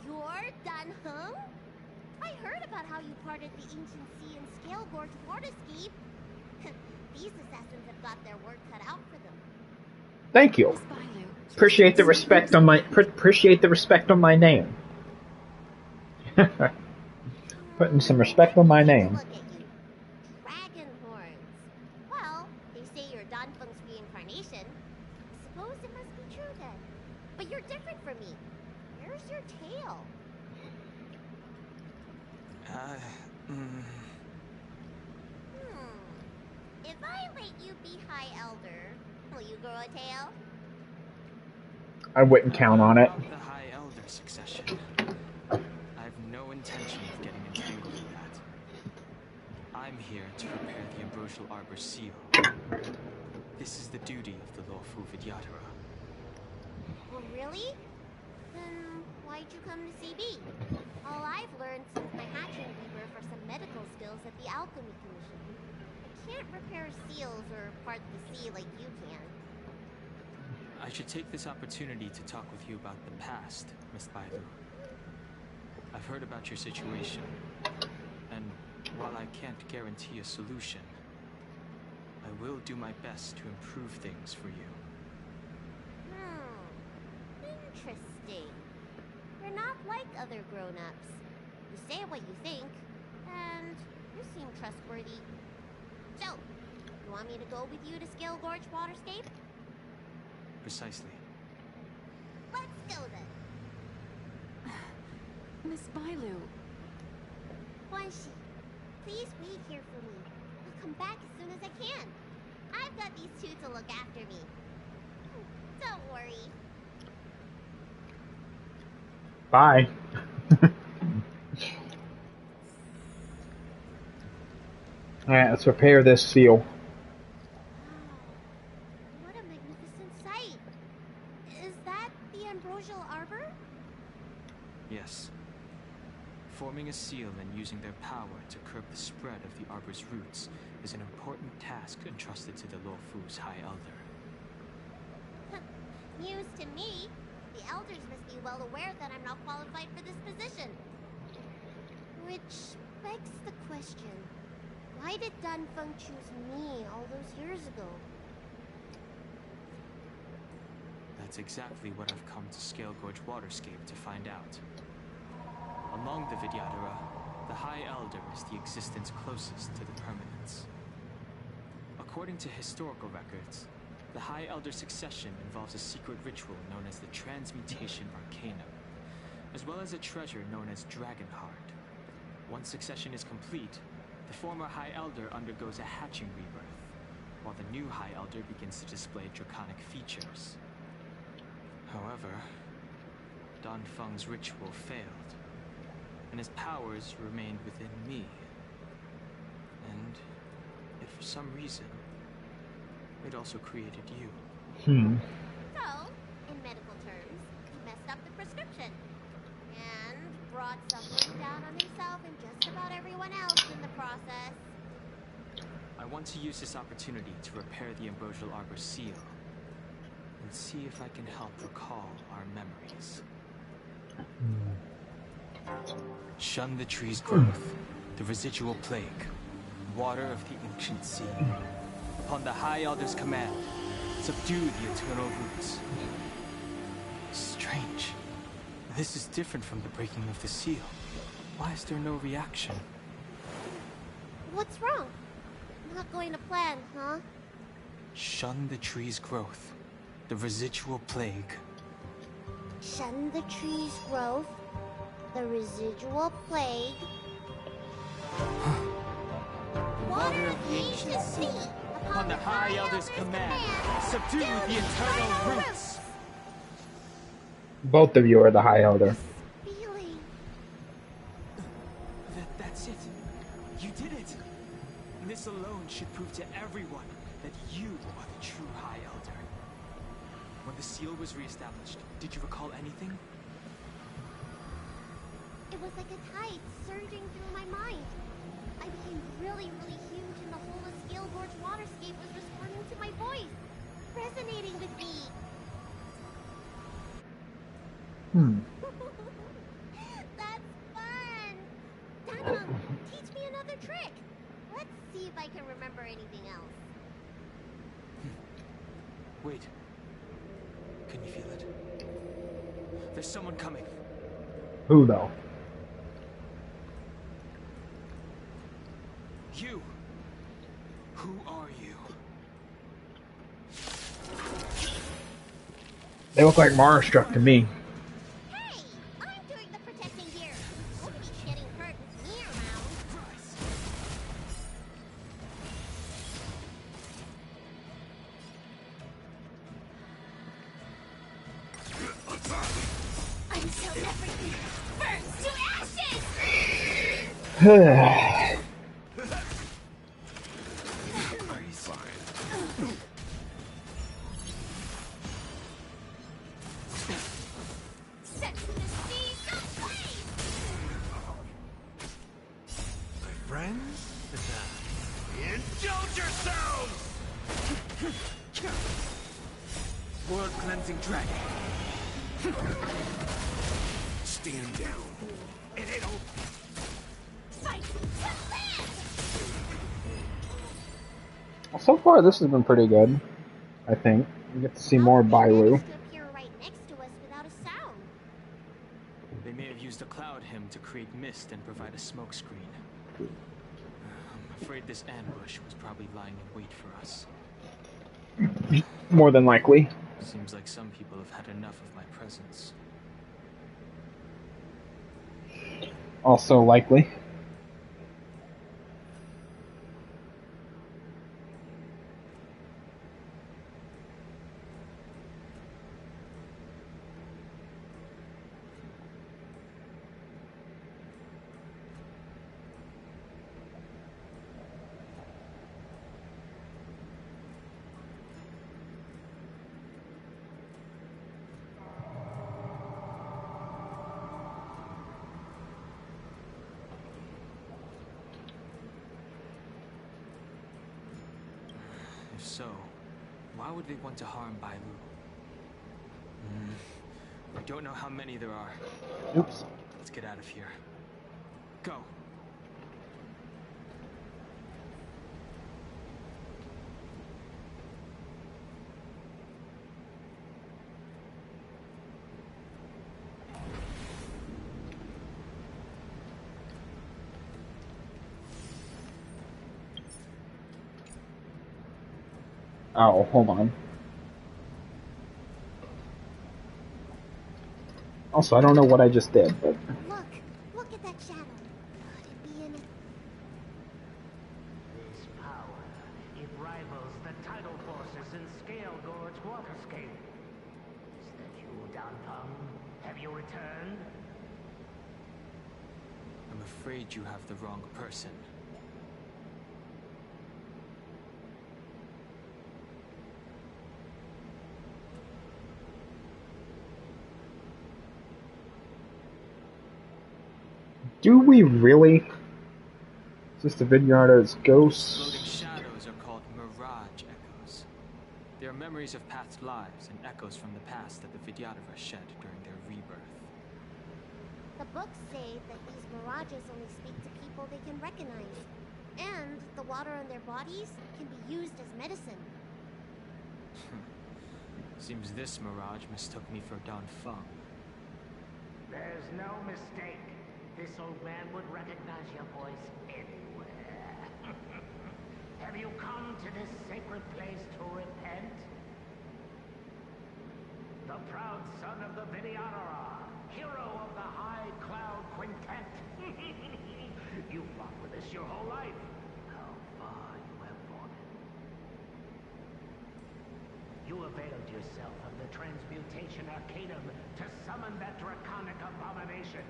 You're Dan Heng? I heard about how you parted the ancient sea and scale gorge waterscape. These assassins have got their work cut out for them. Thank you. Appreciate the respect on my name. Putting some respect on my name. Look at you. Dragon horns. Well, they say you're Dan Feng's reincarnation. I suppose it must be true then. But you're different from me. Where's your tail? If I let you be High Elder, will you grow a tail? I wouldn't count on it. About the High Elder succession. I have no intention of getting entangled in that. I'm here to prepare the Ambrosial Arbor seal. This is the duty of the lawful Vidyadhara. Oh, really? Then why'd you come to CB? All I've learned since my hatching weaver for some medical skills at the Alchemy Commission. I can't repair seals or part the sea like you can. I should take this opportunity to talk with you about the past, Miss Bailu. I've heard about your situation, and while I can't guarantee a solution, I will do my best to improve things for you. Interesting. You're not like other grown-ups. You say what you think, and you seem trustworthy. So, you want me to go with you to Scale Gorge Waterscape? Precisely. Let's go then. Miss Bailu. Guanxi, please wait here for me. I'll come back as soon as I can. I've got these two to look after me. Don't worry. Bye. Alright, let's repair this seal. Wow, what a magnificent sight. Is that the Ambrosial Arbor? Yes. Forming a seal and using their power to curb the spread of the Arbor's roots is an important task entrusted to the Luofu's High Elder. News to me. The elders must be well aware that I'm not qualified for this position. Which begs the question, why did Danfeng choose me all those years ago? That's exactly what I've come to Scale Gorge Waterscape to find out. Among the Vidyadhara, the High Elder is the existence closest to the permanence. According to historical records, the High Elder's succession involves a secret ritual known as the Transmutation Arcanum, as well as a treasure known as Dragonheart. Once succession is complete, the former High Elder undergoes a hatching rebirth, while the new High Elder begins to display draconic features. However, Danfeng's ritual failed, and his powers remained within me. And if for some reason, it also created you. So, in medical terms, he messed up the prescription. And brought suffering down on himself and just about everyone else in the process. I want to use this opportunity to repair the Ambrosial Arbor's seal, and see if I can help recall our memories. Shun the tree's growth, the residual plague, water of the ancient sea. Upon the High Elder's command, subdue the eternal roots. Strange. This is different from the breaking of the seal. Why is there no reaction? What's wrong? Not going to plan, huh? Shun the tree's growth, the residual plague. Shun the tree's growth, the residual plague. Water of the ancient sea. Upon the High Elder's command, subdue the eternal roots. Both of you are the High Elder. Feeling. That's it. You did it. This alone should prove to everyone that you are the true High Elder. When the seal was reestablished, did you recall anything? It was like a tide surging through my mind. I became really, really huge, and the whole of Scale Gorge Waterscape was responding to my voice, resonating with me. That's fun! Danheng, teach me another trick. Let's see if I can remember anything else. Wait. Can you feel it? There's someone coming. Who though? You. Who are you? They look like Mara struck to me. Hey, I'm doing the protecting here. Won't be getting hurt with me around. Until everything burns to ashes! World-cleansing dragon. Stand down. And it'll... Fight to live! Well, so far this has been pretty good, I think. We get to see more Bailu. To appear right next to us without a sound. They may have used a cloud hymn to create mist and provide a smokescreen. I'm afraid this ambush was probably lying in wait for us. More than likely. Seems like some people have had enough of my presence. Also likely. If so, why would they want to harm Bailu? I don't know how many there are. Oops. Let's get out of here. Go! Oh, hold on. Also, I don't know what I just did, but... Look at that shadow. Could it be an... This power, it rivals the tidal forces in Scale Gorge Waterscape. Is that you, Don Pung? Have you returned? I'm afraid you have the wrong person. Do we really? Is this the Vidyarda's ghosts? Floating shadows are called mirage echoes. They are memories of past lives and echoes from the past that the Vidyadhara shed during their rebirth. The books say that these mirages only speak to people they can recognize. And the water on their bodies can be used as medicine. Seems this mirage mistook me for Don Feng. There's no mistake. This old man would recognize your voice anywhere. Have you come to this sacred place to repent? The proud son of the Vidyadhara, hero of the High Cloud Quintet. You fought with us your whole life. How far you have fallen. You availed yourself of the Transmutation Arcanum to summon that draconic abomination.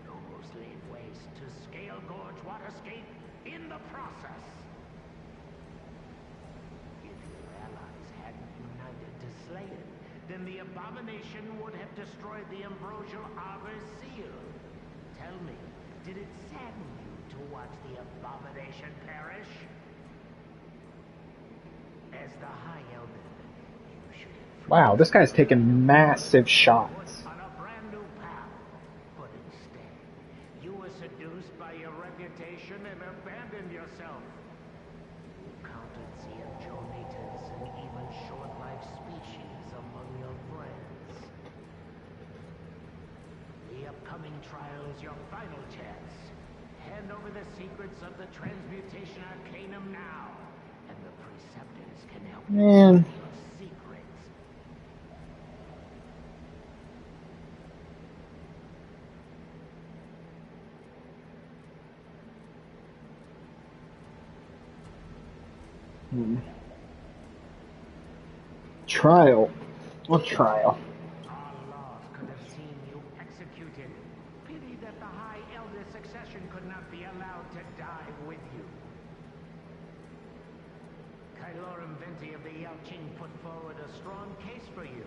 Almost laid waste to Scale Gorge Waterscape in the process. If your allies hadn't united to slay it, then the abomination would have destroyed the Ambrosial Arbor's seal. Tell me, did it sadden you to watch the abomination perish? As the High Elder, you should have... Wow, this guy's taking massive shots. ...on a brand new path. But instead, you were seduced by your reputation and abandoned yourself. You counted Xianzhou-natives and even short-lived species among your friends. The upcoming trial is your final chance. Hand over the secrets of the Transmutation Arcanum now, and the Preceptors can help you Man. keep your secrets. Trial. What trial? Our laws could have seen you executed. Pity that the High Elder succession could not be allowed to die with you. Kylorum Venti of the Yaoqing put forward a strong case for you,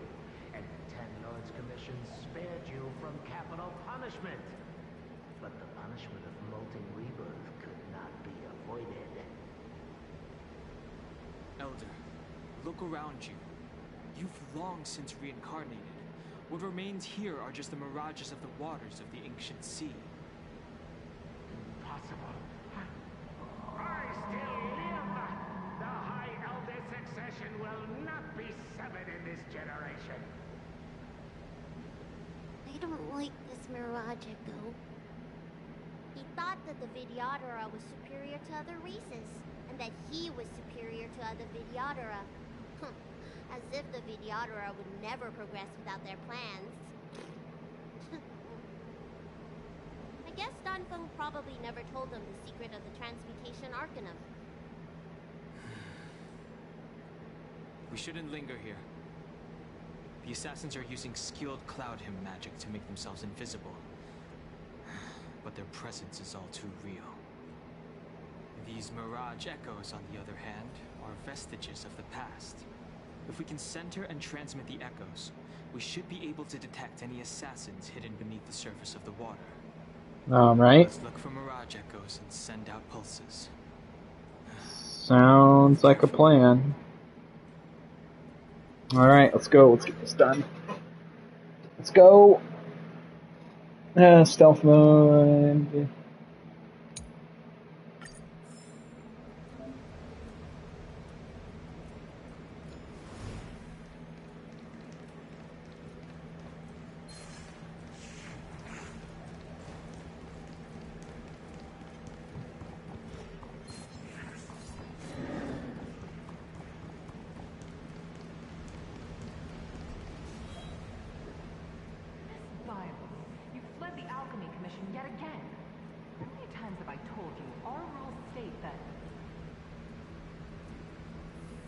and the Ten Lords Commission spared you from capital punishment. But the punishment of molten rebirth could not be avoided. Elder, look around you. You've long since reincarnated. What remains here are just the mirages of the waters of the ancient sea. Impossible. I still live! The High Elder succession will not be severed in this generation. I don't like this Mirage Echo. He thought that the Vidyadhara was superior to other races, and that he was superior to other Vidyadhara. As if the Vidyadhara would never progress without their plans. I guess Danfeng probably never told them the secret of the transmutation arcanum. We shouldn't linger here. The assassins are using skilled cloud hymn magic to make themselves invisible. But their presence is all too real. These Mirage Echoes, on the other hand, are vestiges of the past. If we can center and transmit the echoes, we should be able to detect any assassins hidden beneath the surface of the water. Alright. Let's look for Mirage Echoes and send out pulses. Sounds like a plan. Alright, let's go. Let's get this done. Let's go. Stealth mode. Yet again. How many times have I told you our rules state that...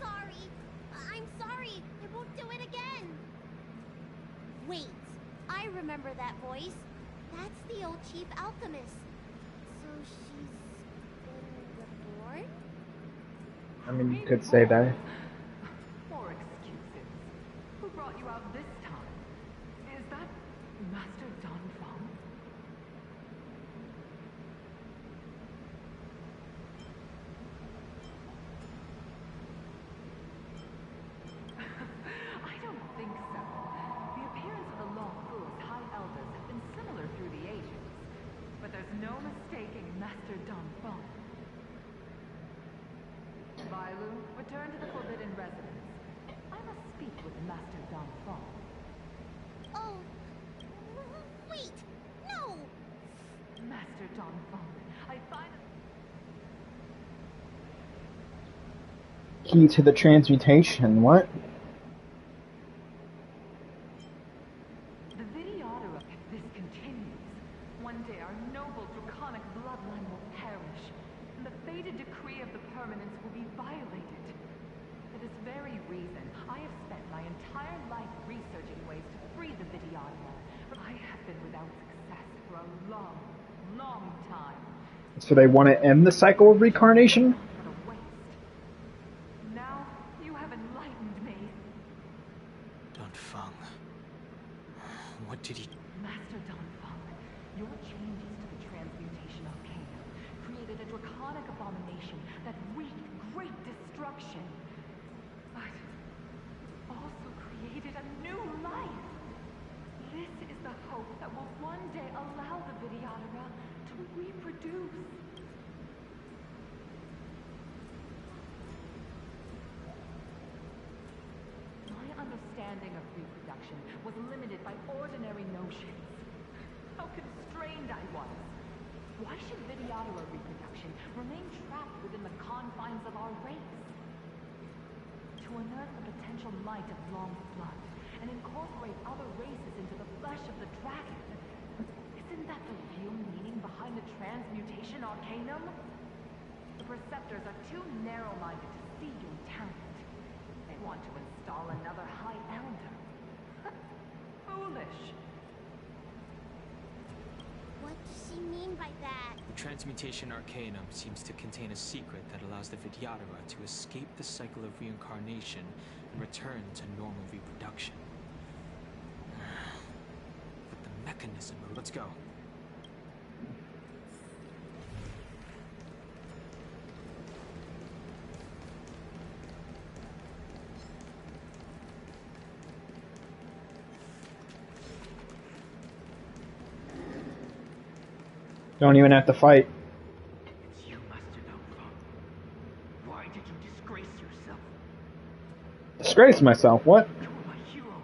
Sorry. I'm sorry. I won't do it again. Wait. I remember that voice. That's the old chief alchemist. So she's been reborn? I mean, you could say that. More excuses. Who brought you out this time? Is that Master Danfeng? I don't think so. The appearance of the Long Fool's High Elders have been similar through the ages. But there's no mistaking Master Danfeng. Bailu, return to the Forbidden Residence. I must speak with Master Danfeng. Oh, wait! No! Master Danfeng, I find... Key to the transmutation, what? The Vidyadhara, if this continues, one day our noble draconic bloodline will perish, and the fated decree of the permanence will be violated. For this very reason, I have spent my entire life researching ways to free the Vidyadhara, but I have been without success for a long, long time. So they want to end the cycle of reincarnation? What a waste. Now, you have enlightened me. Danfeng. What did he... Master Danfeng, your changes to the transmutation arcana created a draconic abomination that wreaked great destruction. But also created a new life. This is the hope that will one day allow the Vidyadhara to reproduce. My understanding of reproduction was limited by ordinary notions. How constrained I was. Why should Vidyadhara reproduction remain trapped within the confines of our race? To unearth the potential might of Long's blood and incorporate other races into the flesh of the dragon. Isn't that the real meaning behind the transmutation arcanum? The Preceptors are too narrow-minded to see your talent. They want to install another High Elder. Foolish. What does she mean by that? The transmutation arcanum seems to contain a secret that allows the Vidyadhara to escape the cycle of reincarnation and return to normal reproduction. But the mechanism... Let's go. Don't even have to fight. It's you, Master Danfeng. Why did you disgrace yourself? Disgrace myself, what? You were my hero.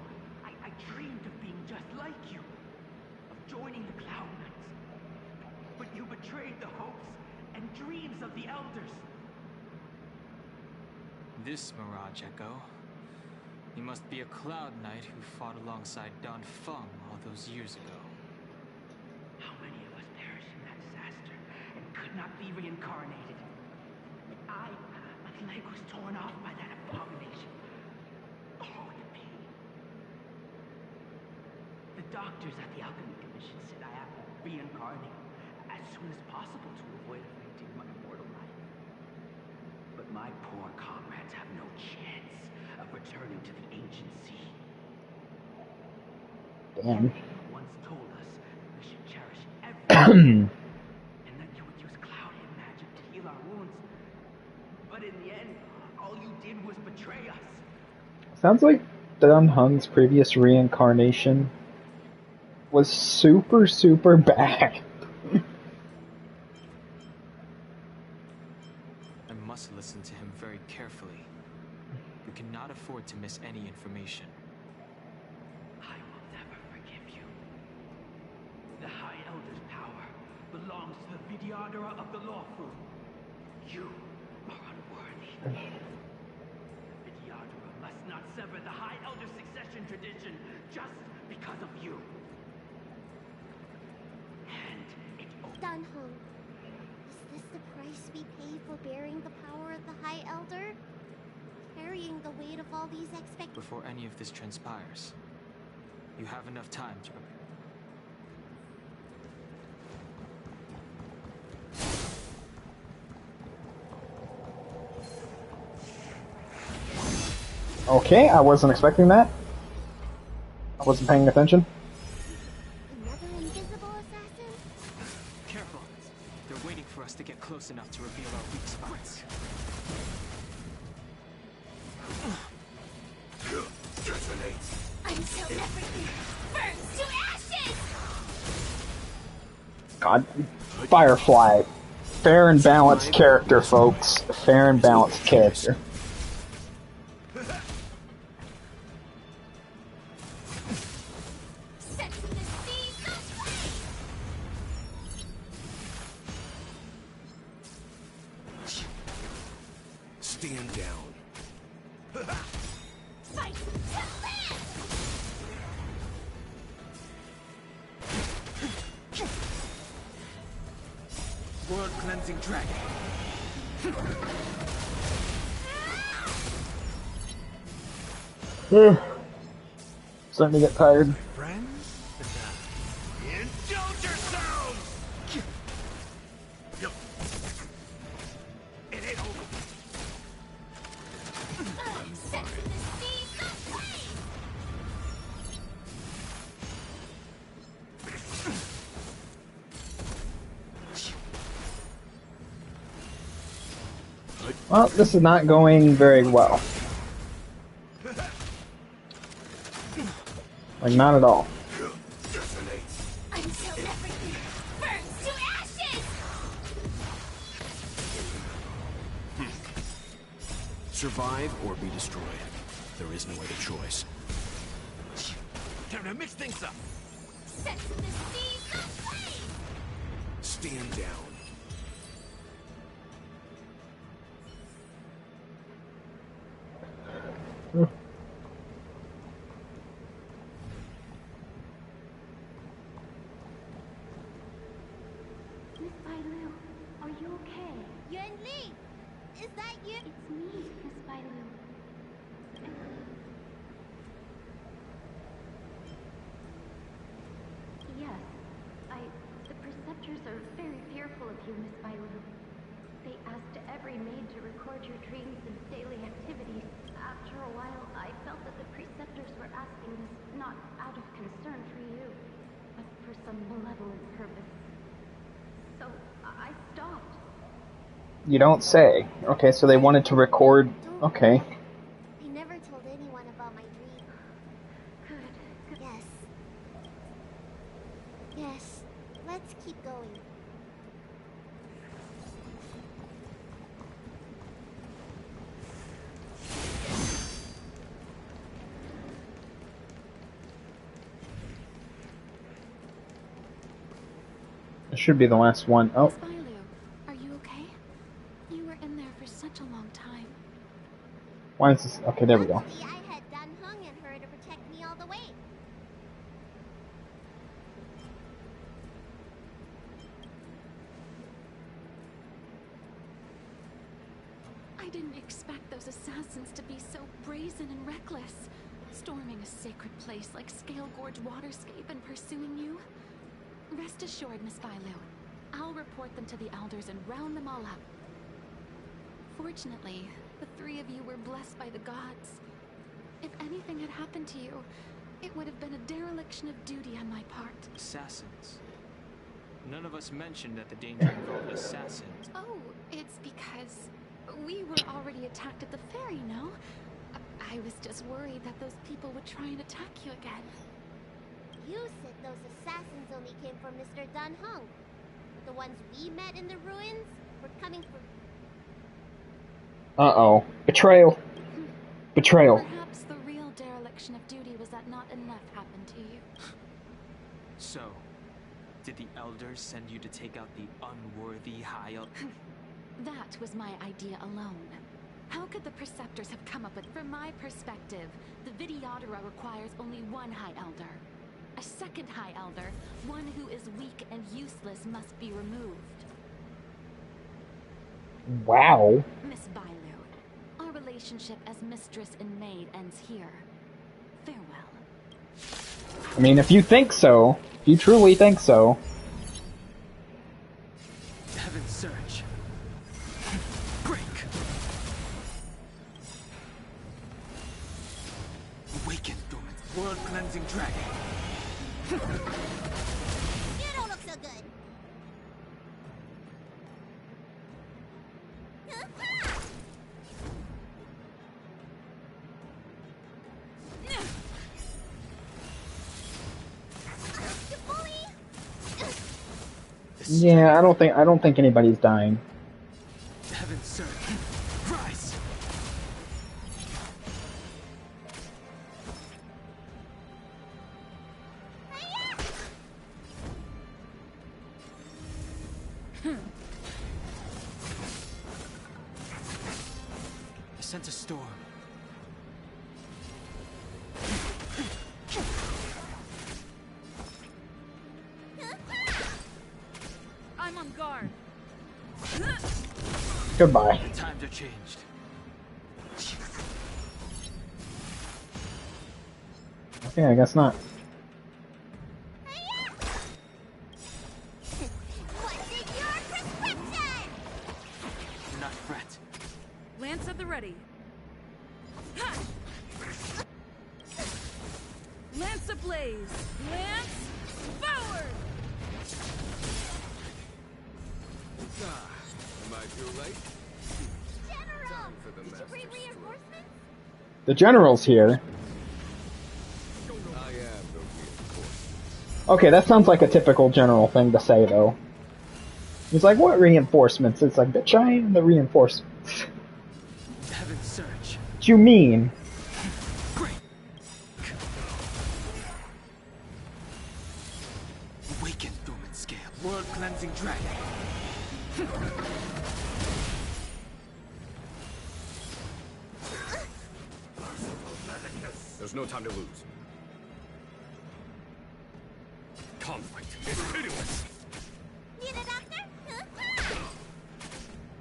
I dreamed of being just like you. Of dreams of the Elders. This Mirage Echo. He must be a Cloud Knight who fought alongside Don Feng all those years ago. How many of us perished in that disaster and could not be reincarnated? My leg was torn off by that abomination. Oh, the pain. The doctors at the Alchemy Commission said I have to reincarnate as soon as possible to avoid affecting my immortal life. But my poor comrades have no chance of returning to the ancient sea. Damn. Once told us we should cherish everything, and that you would use cloudy magic to heal our wounds. But in the end, all you did was betray us. Sounds like Dun Hung's previous reincarnation was super, super bad. I must listen to him very carefully. We cannot afford to miss any information. I will never forgive you. The High Elder's power belongs to the Vidyadhara of the Lawful. You are unworthy. Vidyadhara must not sever the High Elder's succession tradition just because of you. And it Dun Hung, is this the price we pay for bearing the power of the High Elder? Carrying the weight of all these expectations. Before any of this transpires, you have enough time to prepare. Okay, I wasn't expecting that. I wasn't paying attention. Another invisible assassin? Careful! They're waiting for us to get close enough to reveal our weak spots. Until everything burns to ashes! God. Firefly. Fair and balanced character, folks. Fair and balanced character. Stand down. Fight to live! World cleansing dragon. Starting to get tired. Friends? Indulge yourselves! It ain't over. Well, this is not going very well. Like, not at all. Until everything burns to ashes! Survive or be destroyed. There is no other choice. Time to mix things up. Set the seas aflame! Stand down. Miss Bailu, are you okay? Yuan Li! Is that you? It's me, Miss Bailu. Yes, the preceptors are very fearful of you, Miss Bailu. They asked every maid to record your dreams and daily activities. After a while, I felt that the preceptors were asking this not out of concern for you, but for some malevolent purpose. So, I stopped. You don't say. Okay, so they wanted to record. Okay. I never told anyone about my dream. Good. Yes. Yes. Let's keep going. This should be the last one. Oh. Miss Bailu, are you okay? Why is this? Okay, there we go. Luckily, I had Dan Hung and her to protect me all the way. I didn't expect those assassins to be so brazen and reckless, storming a sacred place like Scale Gorge Waterscape and pursuing you. Rest assured, Miss Bailu, I'll report them to the elders and round them all up. Fortunately, the three of you were blessed by the gods. If anything had happened to you, it would have been a dereliction of duty on my part. Assassins. None of us mentioned that the danger involved assassins. Oh, it's because we were already attacked at the fair, you know? I was just worried that those people would try and attack you again. You said those assassins only came from Mr. Dan Hung. But the ones we met in the ruins were coming from... Uh-oh. Betrayal. Betrayal. Perhaps the real dereliction of duty was that not enough happened to you. So, did the elders send you to take out the unworthy High Elder? That was my idea alone. How could the Preceptors have come up with... From my perspective, the Videodora requires only one High Elder. A second High Elder, one who is weak and useless, must be removed. Wow. Miss Bailu, our relationship as mistress and maid ends here. Farewell. I mean, if you think so, if you truly think so. Heaven's Surge. Break. Awaken, dormant, world-cleansing dragon. You don't look so good. Yeah, I don't think anybody's dying. Heaven's Surge. Rise. I sense a storm. I'm on guard. Goodbye. The times are changed. Okay, I guess not. Do not fret. Lance at the ready. Lance ablaze. Lance forward. Am I too late? General! Time for the Did you bring master's reinforcements? The general's here. I am the reinforcement. Okay, that sounds like a typical general thing to say, though. He's like, what reinforcements? It's like, bitch, I am the reinforcements. Heaven's Surge. What you mean? Awaken, dormant scale. World-cleansing dragon. There's no time to lose. Conflict is pitiless. Need a doctor?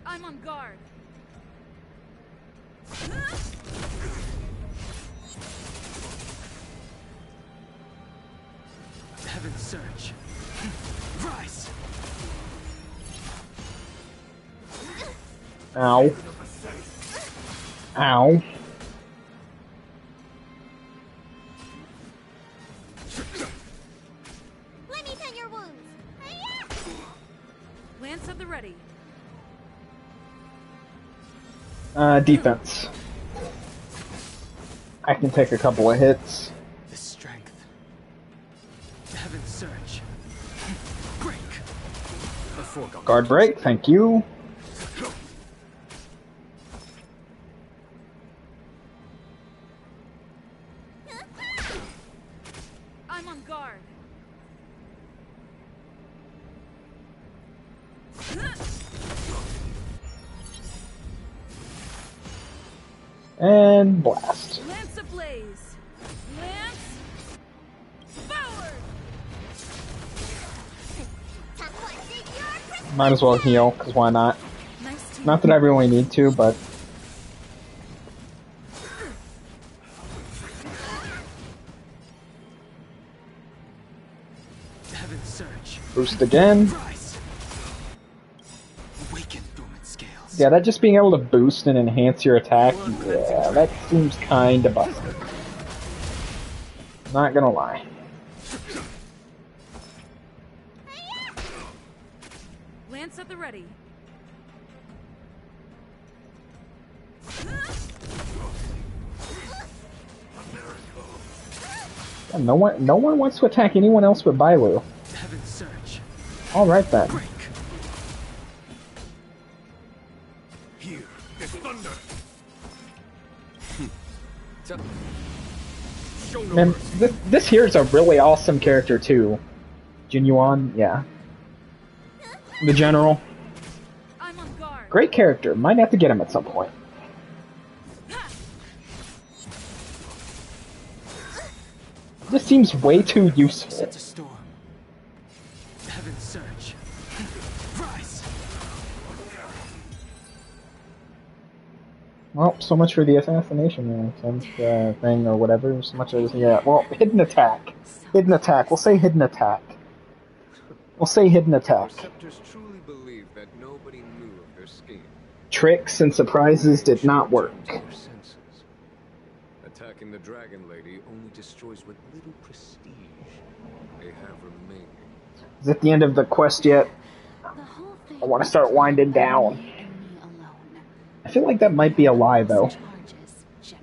I'm on guard. Heaven's Surge. Rise. Ow. Ow. Let me tend your wounds. Lance at the ready. Defense. I can take a couple of hits. The strength. Heaven's Surge. Break. A foregone. Guard break, thank you. I'm on guard. And blast. Lance ablaze! Lance forward! Might as well heal, because why not? Not that I really need to, but... Boost again. Yeah, that just being able to boost and enhance your attack, yeah, that seems kinda busted. Not gonna lie. Lance at the ready. Yeah, no one wants to attack anyone else but Bailu. Alright then. Here is thunder. Man, this here is a really awesome character too. Jin Yuan, yeah. The General. Great character. Might have to get him at some point. This seems way too useful. Well, so much for the assassination thing or whatever. So much as well, hidden attack. Hidden attack. We'll say hidden attack. We'll say hidden attack. Receptors truly believe that nobody knew of their scheme. Tricks and surprises did not work. Attacking the Dragon Lady only destroys what little prestige they have remaining. Is it the end of the quest yet? I want to start winding down. I feel like that might be a lie, though. Save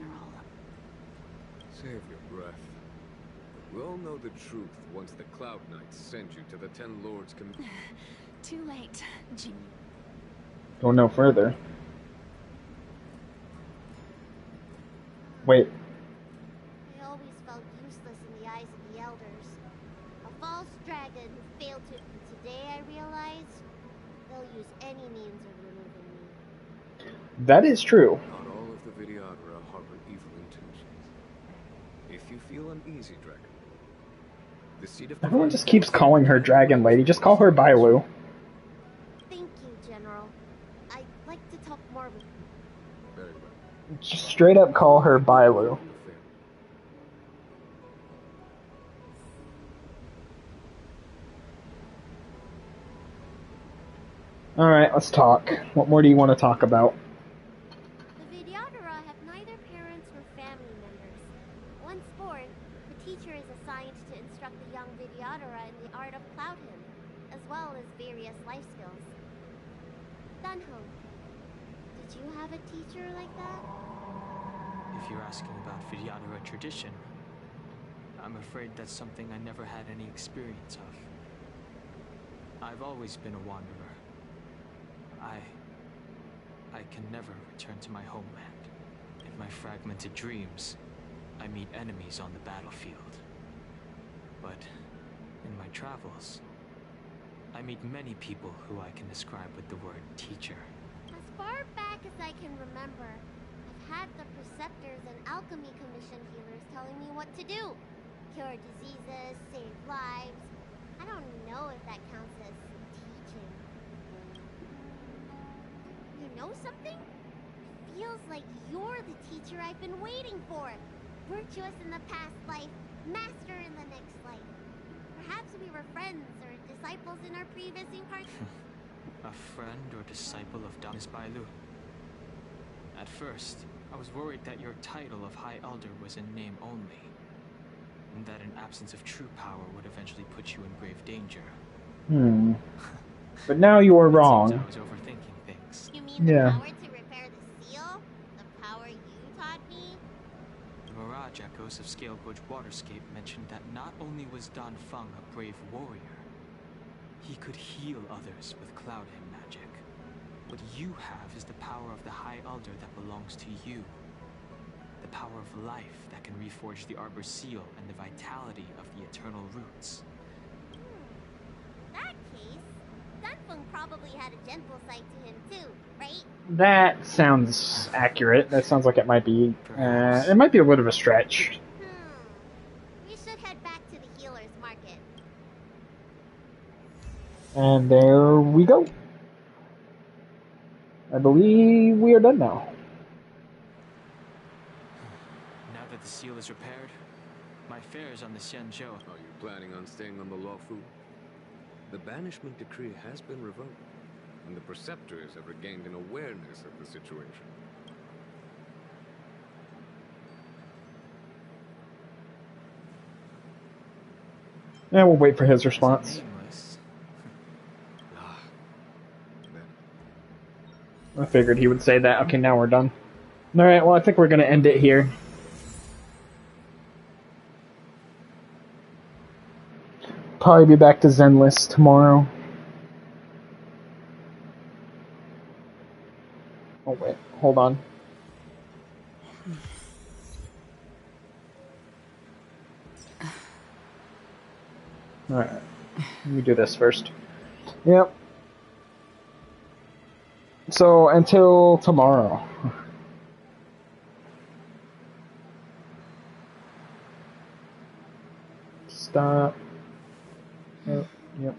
your breath. We'll know the truth once the Cloud Knights send you to the Ten Lords Too late, Jin. Go no further. Wait. I always felt useless in the eyes of the elders. A false dragon who failed to... Today I realize they'll use any means of removing me. That is true. Not all of the Vidyadhara harbor evil intentions. If you feel uneasy, Dragon, the seat of Everyone just keeps calling her Dragon Lady. Just call her Bailu. Thank you, General. I'd like to talk more with you. Very well. Just straight up call her Bailu. Alright, let's talk. What more do you want to talk about? The Vidyadhara have neither parents nor family members. Once born, the teacher is assigned to instruct the young Vidyadhara in the art of cloud hymn, as well as various life skills. Dunhong, did you have a teacher like that? If you're asking about Vidyadhara tradition, I'm afraid that's something I never had any experience of. I've always been a wanderer. I can never return to my homeland. In my fragmented dreams, I meet enemies on the battlefield. But in my travels, I meet many people who I can describe with the word teacher. As far back as I can remember, I've had the preceptors and alchemy commission healers telling me what to do. Cure diseases, save lives. I don't know if that counts as teaching. You know something? Feels like you're the teacher I've been waiting for. Virtuous in the past life, master in the next life. Perhaps we were friends or disciples in our previous incarnations. A friend or disciple of Miss Bailu. At first, I was worried that your title of High Elder was in name only, and that an absence of true power would eventually put you in grave danger. But now you are wrong. I was overthinking things. You mean the power to repair the seal? The power you taught me? The Mirage Echoes of Scale Gorge Waterscape mentioned that not only was Dan Feng a brave warrior, he could heal others with cloud hymn magic. What you have is the power of the High Elder that belongs to you. The power of life that can reforge the Arbor's seal and the vitality of the eternal roots. In that case, Dunfeng probably probably had a gentle side to him too, right? That sounds accurate. That sounds like it might be a little bit of a stretch. We should head back to the healer's market. And there we go. I believe we are done now. Now that the seal is repaired, my fares on the Xianzhou. Are you planning on staying on the Luofu? The banishment decree has been revoked, and the preceptors have regained an awareness of the situation. Yeah, we'll wait for his response. I figured he would say that. Okay, now we're done. Alright, well, I think we're going to end it here. Probably be back to Zenless tomorrow. Oh, wait. Hold on. Alright. Let me do this first. Yep. So, until tomorrow. Stop. Oh, yep.